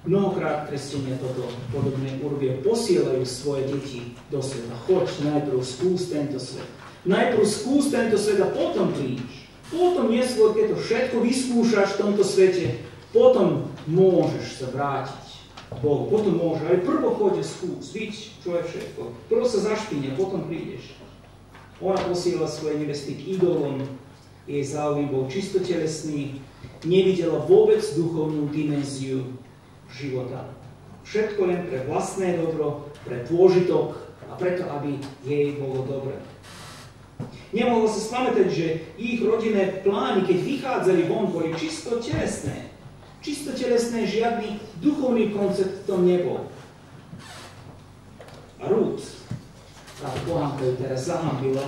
Mnohokrát kresťania toto podobné urobia. Posielajú svoje deti do sveta. Choď najprv skús tento svet. Najprv skús tento svet a potom prídeš. Potom neskôr, keď to všetko vyskúšaš v tomto svete, potom môžeš sa vrátiť Bohu. Potom môžeš. Ale prvo choď a skús. Vidíš, čo je všetko. Prvo sa zašpíň a potom prídeš. Ona posiela svoje nevesty k idolom. Jej záujem bol čisto telesný. Nevidela vôbec duchovnú dimenziu života. Všetko len pre vlastné dobro, pre pôžitok a preto, aby jej bolo dobre. Nemohlo sa spamätať, že ich rodinné plány, keď vychádzali von, boli čisto telesné. Čisto telesné, žiadny duchovný koncept to nebol. A Rút, tá pohanka ju teraz zahambila,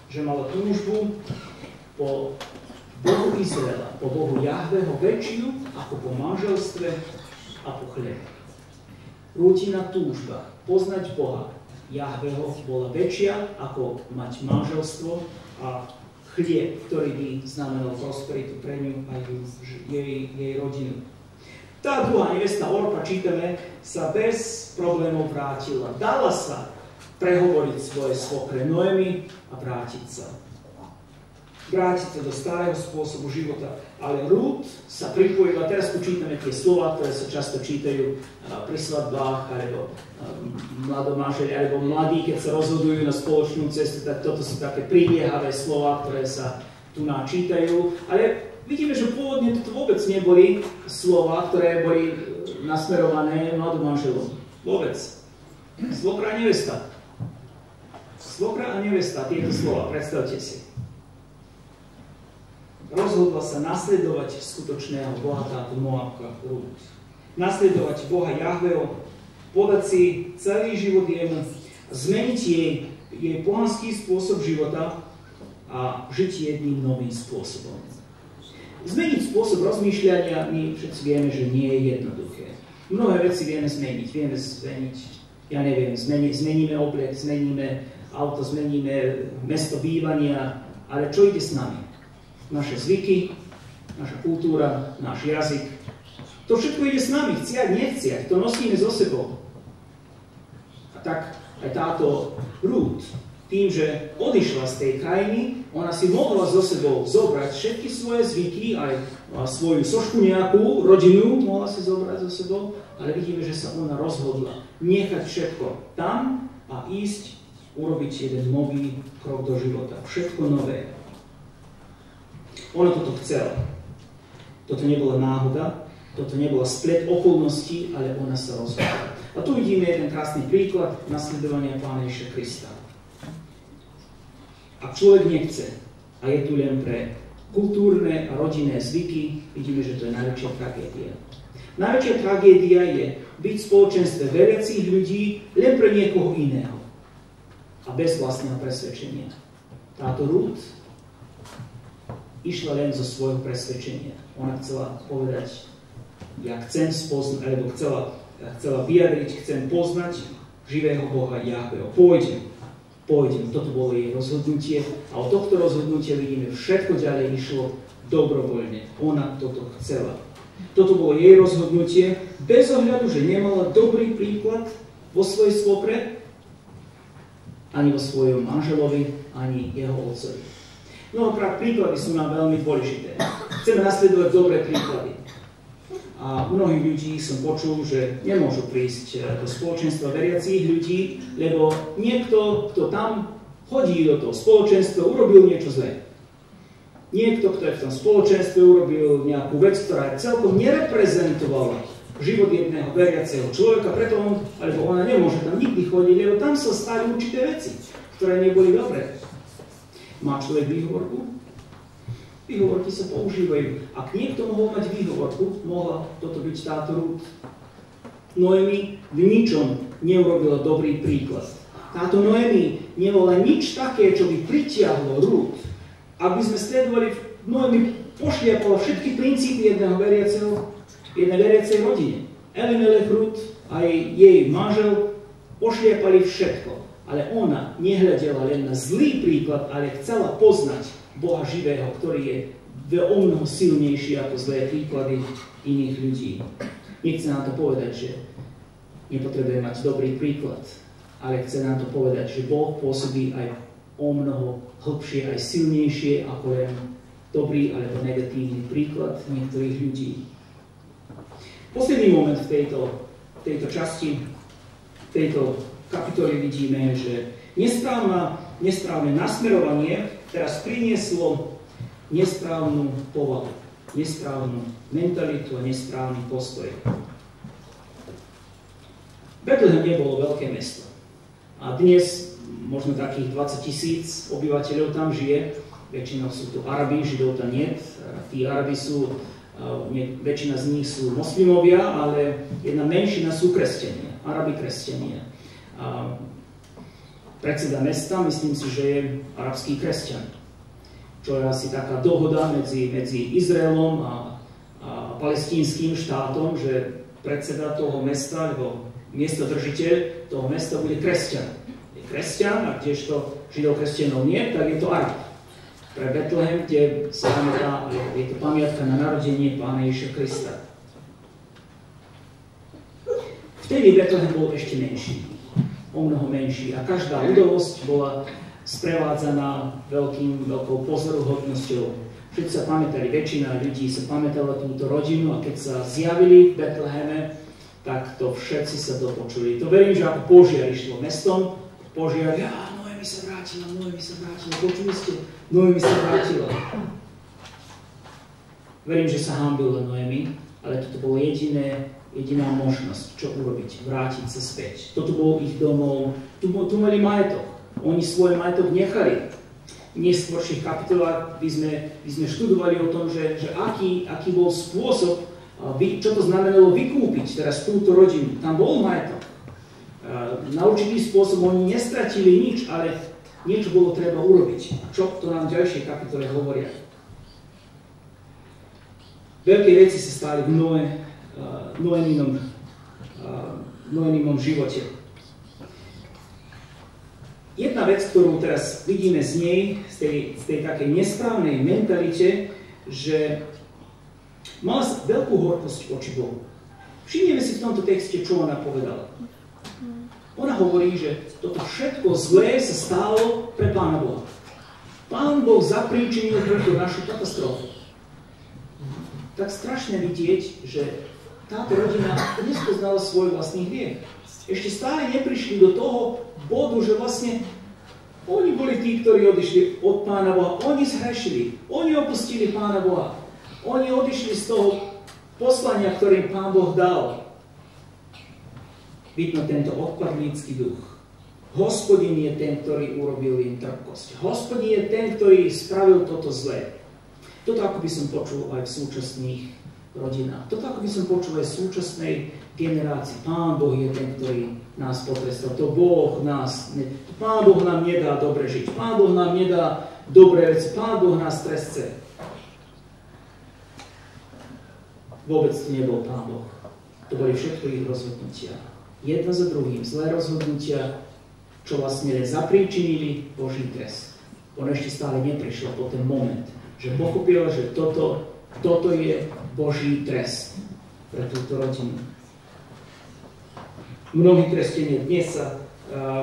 že mala túžbu po Bohu Izraela, po Bohu Jahveho väčšiu ako po manželstve a po chlebe. Rútina túžba poznať Boha Jahveho bola väčšia ako mať manželstvo a chlieb, ktorý by znamenal prosperitu pre ňu a jej rodinu. Tá druhá nevesta Orpa, čítame, sa bez problémov vrátila. Dala sa prehovoriť svoje svokre Noemi a vrátiť sa. Vrátiť sa do starého spôsobu života. Ale Rút sa pripojila, teraz tu čítame tie slova, ktoré sa často čítajú pri svadbách, alebo mladomáželi, alebo mladí, keď sa rozhodujú na spoločnú cestu, tak toto sú také priliehavé slova, ktoré sa tu načítajú. Ale vidíme, že pôvodne toto vôbec neboli slova, ktoré boli nasmerované mladomáželom. Vôbec. Svokra a nevesta. Svokra a nevesta, tieto slova, predstavte si. Rozhodla sa nasledovať skutočného Boha, táto Moabka Rút. Nasledovať Boha Jahveho, podať si celý život jemu, zmeniť jej pohanský spôsob života a žiť jedným novým spôsobom. Zmeniť spôsob rozmýšľania, my všetci vieme, že nie je jednoduché. Mnohé veci vieme zmeniť. Vieme zmeniť, ja neviem, zmeníme oblek, zmeníme auto, zmeníme mesto bývania, ale čo ide s nami? Naše zvyky, naša kultúra, náš jazyk. To všetko ide s nami, chciať, nechciať, to nosíme so sebou. A tak aj táto Rút, tým, že odišla z tej krajiny, ona si mohla so sebou zobrať všetky svoje zvyky, aj svoju sošku nejakú, rodinu mohla si zobrať so sebou, ale vidíme, že sa ona rozhodla nechať všetko tam a ísť, urobiť jeden nový krok do života. Všetko nové. Ona toto chcela. Toto nebola náhoda, toto nebola splet okolností, ale ona sa rozhodla. A tu vidíme jeden krásny príklad nasledovania Pána Ježiša Krista. Ak človek nechce a je tu len pre kultúrne a rodinné zvyky, vidíme, že to je najväčšia tragédia. Najväčšia tragédia je byť v spoločenstve veriacich ľudí len pre niekoho iného a bez vlastného presvedčenia. Táto Rút išla len zo svojho presvedčenia. Ona chcela povedať, ja chcem spoznať, alebo chcela vyjadriť, chcem poznať živého Boha Jahveho. Pôjdem. Toto bolo jej rozhodnutie a od tohto rozhodnutia vidíme, všetko ďalej išlo dobrovoľne. Ona toto chcela. Toto bolo jej rozhodnutie, bez ohľadu, že nemala dobrý príklad vo svojej svokre, ani vo svojom manželovi, ani jeho otcovi. No príklady sú nám veľmi dôležité. Chceme nasledovať dobré príklady. A mnohých ľudí som počul, že nemôžu prísť do spoločenstva veriacich ľudí, lebo niekto, kto tam chodí do toho spoločenstva, urobil niečo zlé. Niekto, kto je v tom spoločenstve, urobil nejakú vec, ktorá celkom nereprezentovala život jedného veriaceho človeka, preto on, alebo ona nemôže tam nikdy chodiť, lebo tam sa stali určité veci, ktoré neboli dobré. Má človek výhovorku? Výhovorky sa používajú. Ak niekto mohol mať výhovorku, mohla toto byť táto Rút. Noemi v ničom neurobila dobrý príklad. Táto Noemi nebola nič také, čo by pritiahlo Rút. Ak by sme sledovali, Noemi pošliapala všetky princípy jednej veriacej rodine. Elimelech, Rút a jej manžel pošliapali všetko. Ale ona nehľadela len na zlý príklad, ale chcela poznať Boha živého, ktorý je o mnoho silnejší ako zlé príklady iných ľudí. Nechce nám to povedať, že nepotrebuje mať dobrý príklad, ale chce nám to povedať, že Boh pôsobí aj o mnoho hlbšie, aj silnejšie ako len dobrý alebo negatívny príklad niektorých ľudí. Posledný moment v tejto časti, tejto kapitole vidíme, že nesprávne nasmerovanie teraz prinieslo nesprávnu povahu, nesprávnu mentalitu a nesprávny postoj. Betlehem nebolo veľké mesto. A dnes možno takých 20 000 obyvateľov tam žije. Väčšinou sú to Arabi, Židov tam nie. Tí Arabi sú, väčšina z nich sú moslimovia, ale jedna menšina sú kresťania, Arabi kresťania. Predseda mesta, myslím si, že je arabský kresťan, čo je asi taká dohoda medzi Izraelom a palestínskym štátom, že predseda toho mesta, alebo miestodržiteľ toho mesta bude kresťan. Je kresťan, a kdežto Židov kresťanov nie, tak je to Arab. Pre Betlehem, kde sa pamätá, je to pamiatka na narodenie Pána Ježiša Krista. Vtedy Betlehem bol ešte menší, o mnoho menší, a každá udalosť bola sprevádzaná veľkou pozoruhodnosťou. Všetci sa pamätali, väčšina ľudí sa pamätala túto rodinu, a keď sa zjavili v Betleheme, tak to všetci sa dopočuli. To verím, že ako požiar išlo mestom, požiar, Noemi sa vrátila, počuli ste? Noemi sa vrátila. Verím, že sa hanbila Noemi, ale toto bolo jediná možnosť, čo urobiť, vrátiť sa späť. Toto bol ich domov, tu mali majetok, oni svoj majetok nechali. V neskôrších kapitolách by sme študovali o tom, že aký bol spôsob, čo to znamenalo vykúpiť teraz túto rodinu. Tam bol majetok. Na určitý spôsob oni nestratili nič, ale niečo bolo treba urobiť. Čo to nám v ďalšej kapitole hovoria? Veľké veci sa stali v Noeminom živote. Jedna vec, ktorú teraz vidíme z nej, z tej takej nesprávnej mentalite, že mala veľkú horkosť voči Bohu. Všimneme si v tomto texte, čo ona povedala. Ona hovorí, že toto všetko zlé sa stalo pre Pána Boha. Pán Boh zapríčinil túto našu katastrofu. Tak strašne vidieť, že táto rodina nespoznala svoj vlastný hriech. Ešte stále neprišli do toho bodu, že vlastne oni boli tí, ktorí odišli od Pána Boha. Oni zhrešili. Oni opustili Pána Boha. Oni odišli z toho poslania, ktoré im Pán Boh dal. Vidno tento odpadlícky duch. Hospodin je ten, ktorý urobil im trpkosť. Hospodin je ten, ktorý spravil toto zlé. Toto ako by som počul aj v súčasných rodinách. Toto ako by som počul aj v súčasnej generácii. Pán Boh je ten, ktorý nás potrestal. Pán Boh nám nedá dobre žiť. Pán Boh nám nedá dobré veci. Pán Boh nás trestce. Vôbec to nebol Pán Boh. To boli všetko ich rozhodnutia. Jedno za druhým, zlé rozhodnutia, čo vlastne zapríčinili Boží trest. On ešte stále neprišiel po ten moment, že pochopil, že toto je Boží trest pre túto rodinu. Mnohí kresťania dnes sa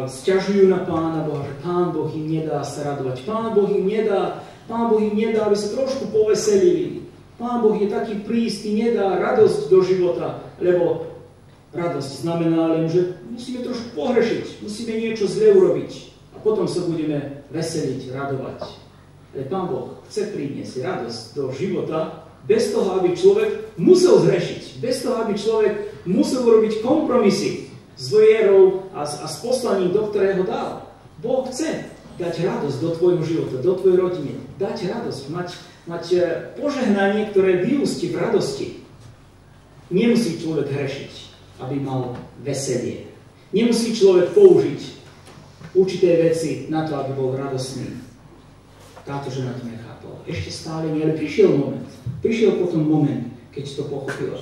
sťažujú na Pána Boha, že Pán Boh im nedá sa radovať. Pán Boh im nedá, aby sa trošku poveselili. Pán Boh je taký prísny, nedá radosť do života, lebo radosť znamená len, že musíme trošku pohrešiť, musíme niečo zle urobiť a potom sa budeme veseliť, radovať. Ale Pán Boh chce priniesť radosť do života bez toho, aby človek musel zhrešiť, bez toho, aby človek musel urobiť kompromisy s vierou a s poslaním, do ktorého dal. Boh chce dať radosť do tvojho života, do tvojej rodiny, dať radosť, mať požehnanie, ktoré vyústi v radosti. Nemusí človek hrešiť, aby mal veselie. Nemusí človek použiť určité veci na to, aby bol radosný. Táto žena to nechápala. Ešte stále nie, ale prišiel moment. Prišiel potom moment, keď to pochopila.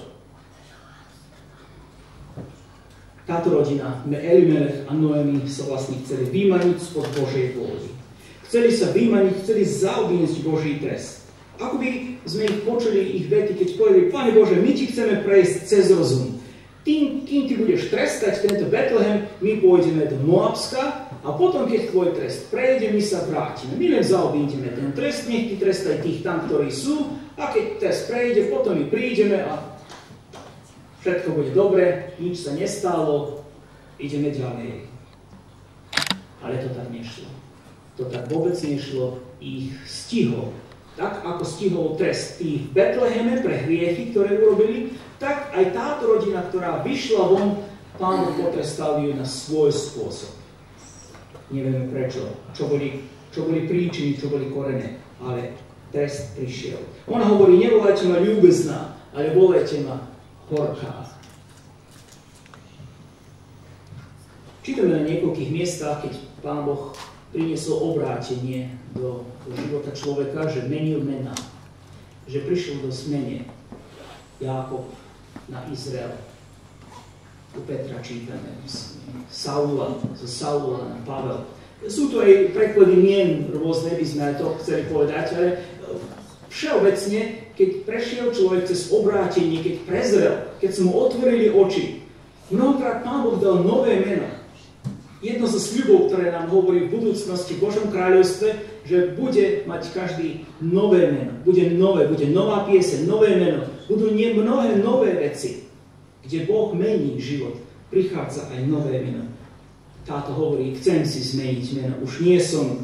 Táto rodina, Elimelech a Noemi, sa vlastne chceli vymaniť spod Božej vôly. Chceli sa vymaniť, chceli zaobísť Boží trest. Ako by sme ich počuli, ich vety, keď povedali, Pane Bože, my ti chceme prejsť cez rozum. Kým ty budeš trestať tento Betlehem, my pôjdeme do Moabska a potom, keď tvoj trest prejde, my sa vrátime. My len zaobídeme ten trest, nech ty trestaj tých tam, ktorí sú, a keď trest prejde, potom my prídeme a všetko bude dobre, nič sa nestalo, ideme ďalej. Ale to tak nešlo. To tak vôbec nešlo, ich stihol. Tak ako stihol trest tých v Betleheme pre hriechy, ktoré urobili, tak aj táto rodina, ktorá vyšla von, Pán Boh potrestal ju na svoj spôsob. Nevieme prečo, čo boli príčiny, čo boli korene, ale trest prišiel. On hovorí, nevolajte ma ľúbezná, ale volajte ma horká. Čítame na niekoľkých miestach, keď Pán Boh priniesol obrátenie do života človeka, že menil mena, že prišiel do zmene. Jákob na Izrael. U Petra čítame, Saula na Pavel. Sú to aj preklady mien rôzne, by sme aj to chceli povedať, ale všeobecne, keď prešiel človek cez obrátenie, keď prezrel, keď sa mu otvorili oči, mnohokrát Pán Boh dal nové meno. Jedno zo sľubov, ktoré nám hovorí v budúcnosti v Božom kráľovstve, že bude mať každý nové meno. Bude nová pieseň, nové meno. Budú mnohé nové veci, kde Boh mení život. Prichádza aj nové meno. Táto hovorí, chcem si zmeniť meno. Už nie som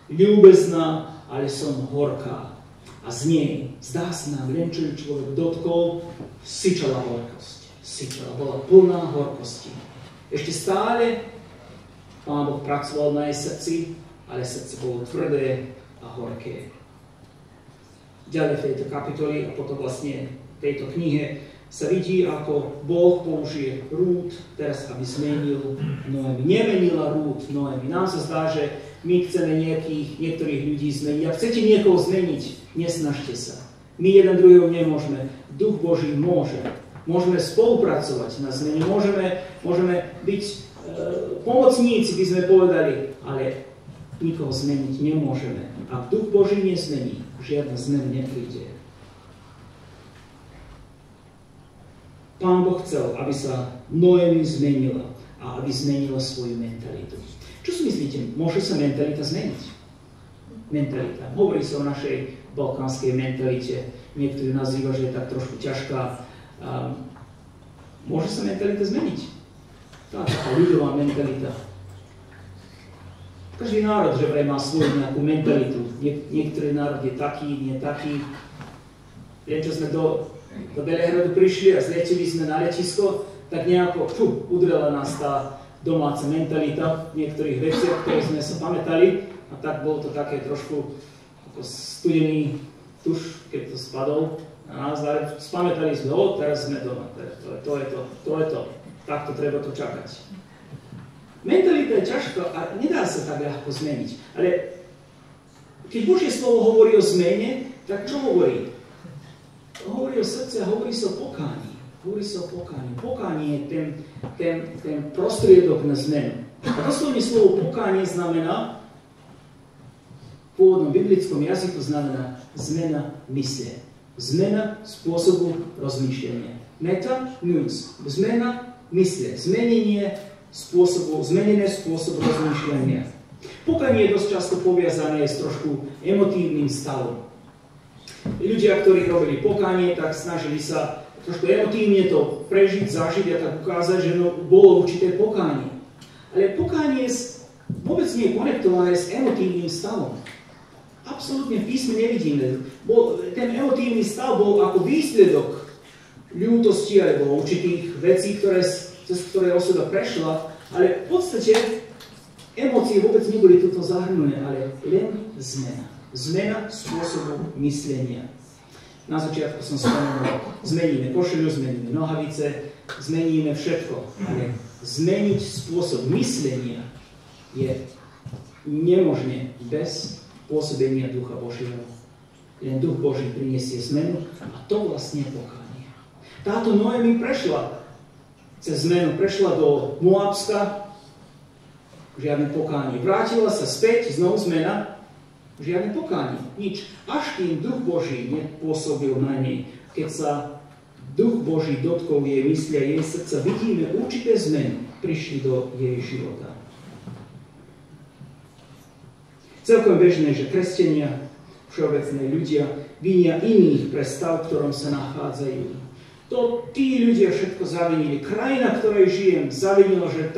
ľúbezná, ale som horká. A z nej, zdá sa nám, len čo človek dotkol, syčala horkosť. Bola plná horkosti. Ešte stále Pán Boh pracoval na jej srdci, ale srdce bolo tvrdé a horké. Ďalej v tejto kapitoli a potom vlastne v tejto knihe sa vidí, ako Boh použije Rút, teraz aby zmenil Noemi. Nemenila Rút Noemi. Nám sa zdá, že my chceme niektorých ľudí zmeniť. Ak chcete niekoho zmeniť, nesnažte sa. My jeden druhého nemôžeme. Duch Boží môže. Môžeme spolupracovať na zmene. Môžeme byť pomocníci, by sme povedali, ale nikoho zmeniť nemôžeme. Ak Duch Boží nezmení, žiadna zmena nepríde. Pán Boh chcel, aby sa Noemi zmenila a aby zmenila svoju mentalitu. Čo si myslíte? Môže sa mentalita zmeniť? Mentalita. Hovorí sa o našej balkánskej mentalite. Niektorí nazývajú, že je tak trošku ťažká. Môže sa mentalita zmeniť? Tá ľudová mentalita. Každý národ, že vraj má svoju nejakú mentalitu. Niektorý národ je taký, nie taký. Viem, čo sme do Belehradu prišli a zleteli sme na letisko, tak nejako udrela nás tá domáca mentalita v niektorých veciach, ktoré sme sa pamätali. A tak bolo to také trošku ako studený tuš, keď to spadol. A ale spamätali sme, teraz sme doma. To je to. Takto treba to čakať. Mentalita je ťažká a nedá sa tak ľahko zmeniť. Ale keď Božie slovo hovorí o zmene, tak čo hovorí? Hovorí o srdci a hovorí sa o pokáni. Pokánie je ten prostriedok na zmenu. A doslovne slovo pokánie znamená, v pôvodnom biblickom jazyku znamená zmena mysle. Zmena spôsobu rozmýšľania. Meta, nous. Zmena mysle, zmenené spôsob rozmýšľania. Pokánie je dosť často poviazané s trošku emotívnym stavom. Ľudia, ktorí robili pokánie, tak snažili sa trošku emotívne to prežiť, zažiť a tak ukázať, že bolo určité pokánie. Ale pokánie vôbec nie je konektované s emotívnym stavom. Absolútne v písme nevidíme. Ten emotívny stav bol ako výsledok ľútosti alebo určitých vecí, cez ktoré osoba prešla, ale v podstate emócie vôbec neboli toto zahrnuté, ale len zmena. Zmena spôsobu myslenia. Na začiatku som spomenul, zmeníme košeľu, zmeníme nohavice, zmeníme všetko, ale zmeniť spôsob myslenia je nemožné bez pôsobenia Ducha Božieho. Len Duch Boží prinesie zmenu a to vlastne je pokánie. Táto Noemi prešla cez zmenu, prešla do Moabska, žiadne pokánie. Vrátila sa späť, znovu zmena, žiadne pokánie, nič. Až kým Duch Boží nepôsobil na nej. Keď sa Duch Boží dotkol jej mysli a jej srdca, vidíme určité zmeny prišli do jej života. Celkom bežné, že kresťania, všeobecné ľudia, vinia iných pre stav, v ktorom sa nachádzajú. To tí ľudia všetko zavinili. Krajina, v ktorej žijem, zavinila, že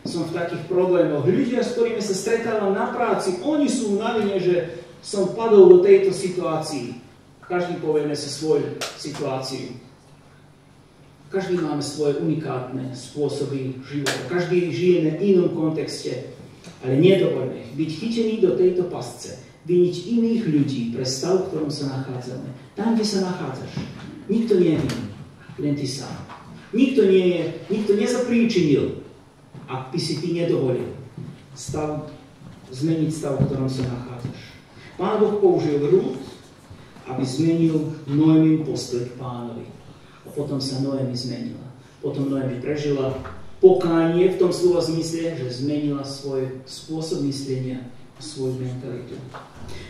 som v takých problémoch. Ľudia, s ktorými sa stretávam na práci, oni sú na vine, že som padol do tejto situácii. Každý povieme si svoju situáciu. Každý máme svoje unikátne spôsoby života. Každý žije v inom kontexte. Ale nedovoľme byť chytení do tejto pasce, viniť iných ľudí pre stav, v ktorom sa nachádzame. Tam, kde sa nachádzaš, nikto nie je vinný, len ty sám. Nikto nezapríčinil, ak by si ty nedovolil zmeniť stav, v ktorom sa nachádzaš. Pán Boh použil Rút, aby zmenil Noémin postoj k Pánovi. A potom sa Noémi zmenila. Potom Noémi prežila pokánie v tom slova zmysle, že zmenila svoj spôsob myslenia a svoju mentalitu.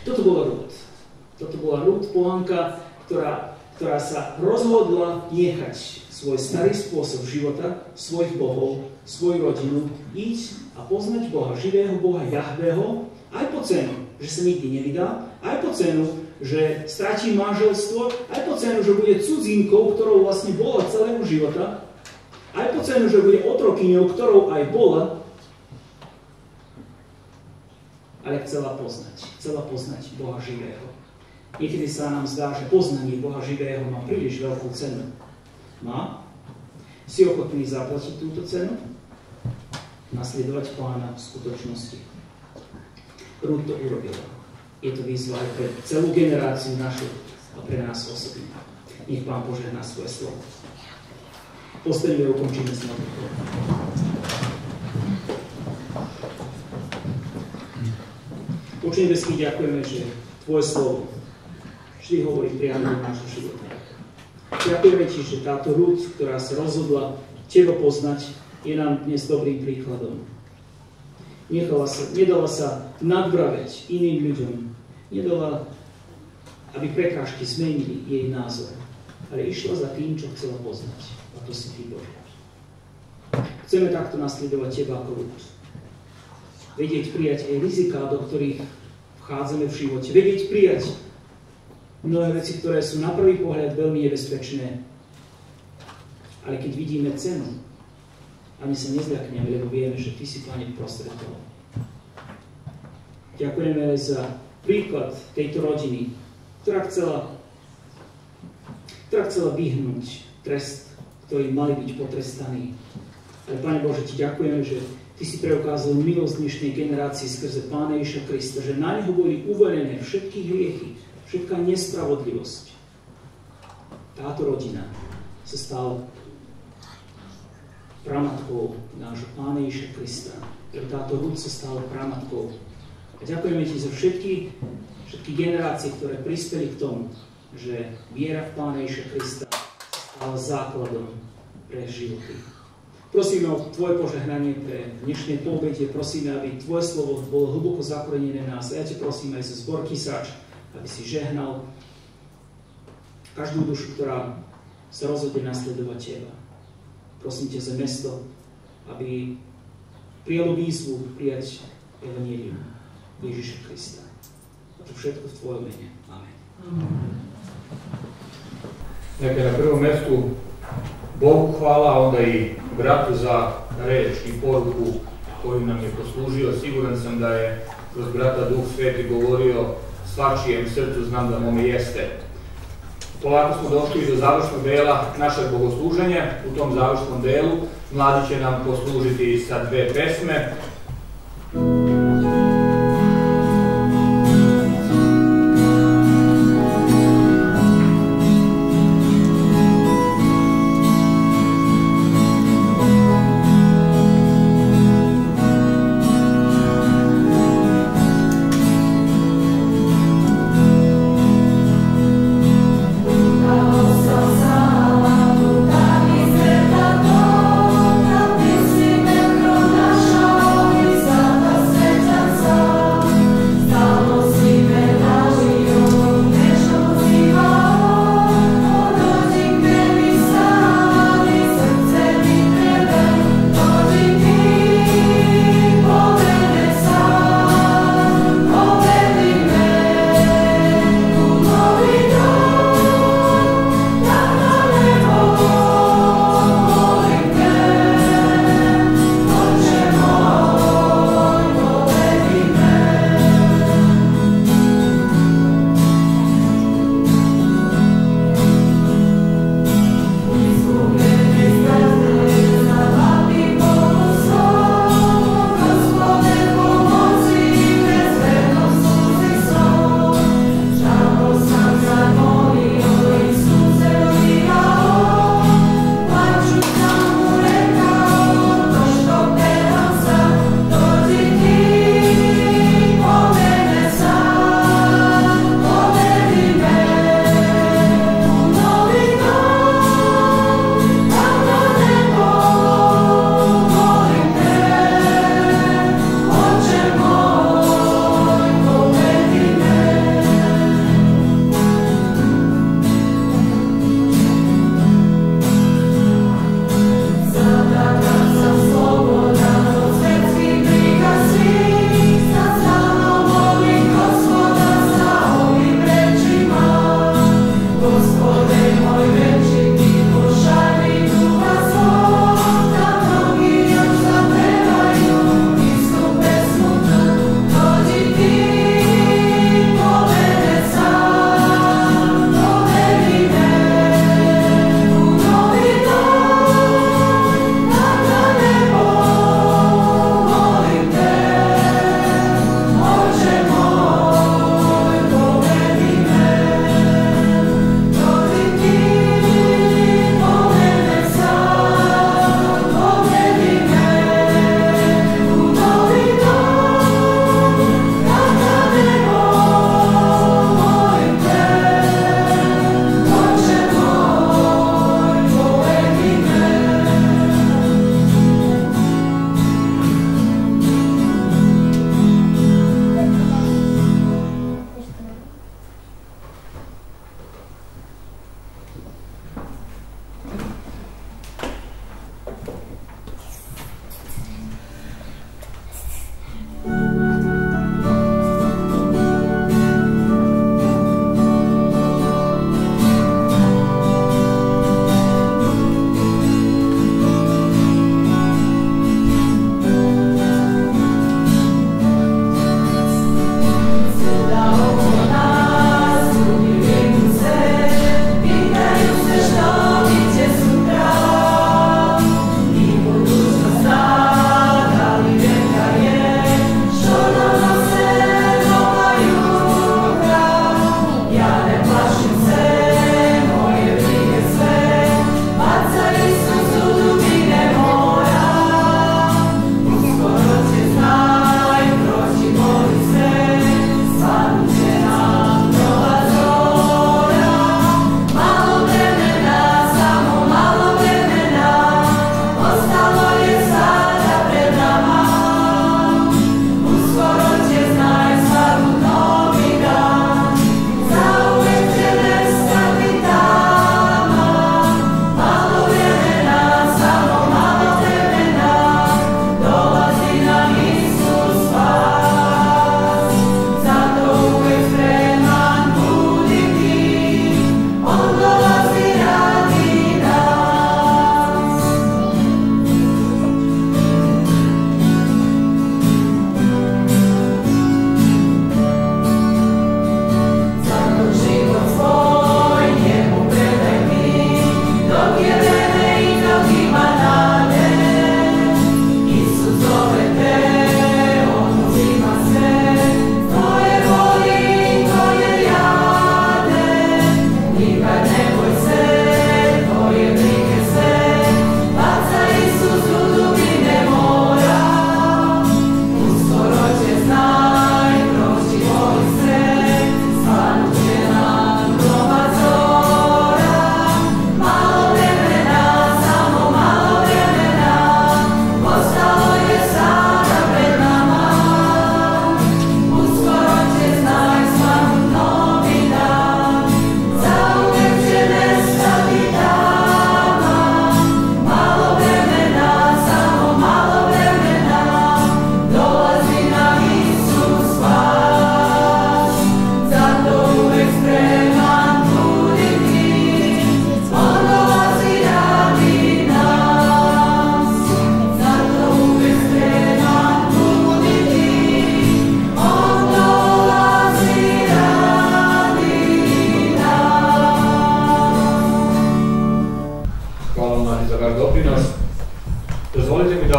Toto bola Rút, pohanka, ktorá sa rozhodla nechať svoj starý spôsob života, svojich bohov, svoju rodinu, ísť a poznať Boha, živého Boha Jahveho, aj po cenu, že sa nikdy nevydá, aj po cenu, že stratí manželstvo, aj po cenu, že bude cudzinkou, ktorou vlastne bola celého života, aj po cenu, že bude otrokyňou, ktorou aj bola, ale chcela poznať Boha živého. Niekedy sa nám zdá, že poznanie Boha živého má príliš veľkú cenu. Má? Si ochotný zaplatiť túto cenu? Nasledovať Pána v skutočnosti. Rút to urobila. Je to výzva aj pre celú generáciu našu a pre nás osobne. Nech Pán požehná svoje slovo. Postavíme, ukončíme s modlitbou. Oče nebeský, ďakujeme, že Tvoje slovo vždy hovorí priamo do nášho života. Ďakujeme Ti, že táto Rút, ktorá sa rozhodla Teba poznať, je nám dnes dobrým príkladom. Nedala sa nadbraveť iným ľuďom. Nedala, aby prekážky zmenili jej názor. Ale išla za tým, čo chcela poznať. A to si Ty, Bože. Chceme takto nasledovať Teba ako Rút. Vedieť prijať aj riziká, do ktorých vchádzame v živote. Vedieť prijať mnohé veci, ktoré sú na prvý pohľad veľmi nebezpečné. Ale keď vidíme cenu, ani sa nezľakneme, lebo vieme, že Ty si, Pane, prostred toho. Ďakujeme aj za príklad tejto rodiny, ktorá chcela vyhnúť trest, ktorý mali byť potrestaní. Ale, Pane Bože, Ti ďakujeme, že Ty si preukázal milosť dnešnej generácii skrze Pána Ježiša Krista, že na Neho boli uvedené všetky hriechy, všetká nespravodlivosť. Táto rodina sa stala pramatkou nášho Pána Ježiša Krista. Táto Rút sa stala pramatkou. A ďakujeme Ti za všetky generácie, ktoré prispeli k tomu, že viera v Pána Ježiša Krista stala základom pre životy. Prosíme o Tvoje požehnanie pre dnešné poobede. Prosíme, aby Tvoje slovo bolo hlboko zakorenené v nás. A ja Te prosím aj za zbor Kysáč, aby si žehnal každú dušu, ktorá sa rozhodne nasledovať Teba. Prosím Ťa za mesto, aby prijalo výzvu prijať evanjelium Ježiša Krista. A to všetko v Tvojom mene. Amen. Neka na prvom mestu Bogu hvala, a onda i bratu za reč i poruku koju nam je poslužio. Siguran sam da je kroz brata Duh Sveti govorio svačijem srcu, znam da mome jeste. Polako smo došli do završnog dela našeg bogosluženja. U tom završnom delu mladi će nam poslužiti sa dve pesme. Nasza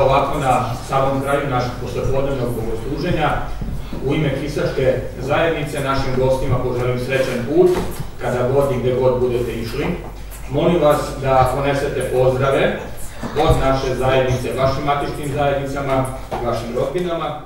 ovako na samom kraju našeg poslepodnevnog bogosluženja u ime Kisačke zajednice našim gostima poželim srećan put kada god i gde god budete išli. Molim vas da ponesete pozdrave od naše zajednice, vašim matičnim zajednicama, vašim rodbinama.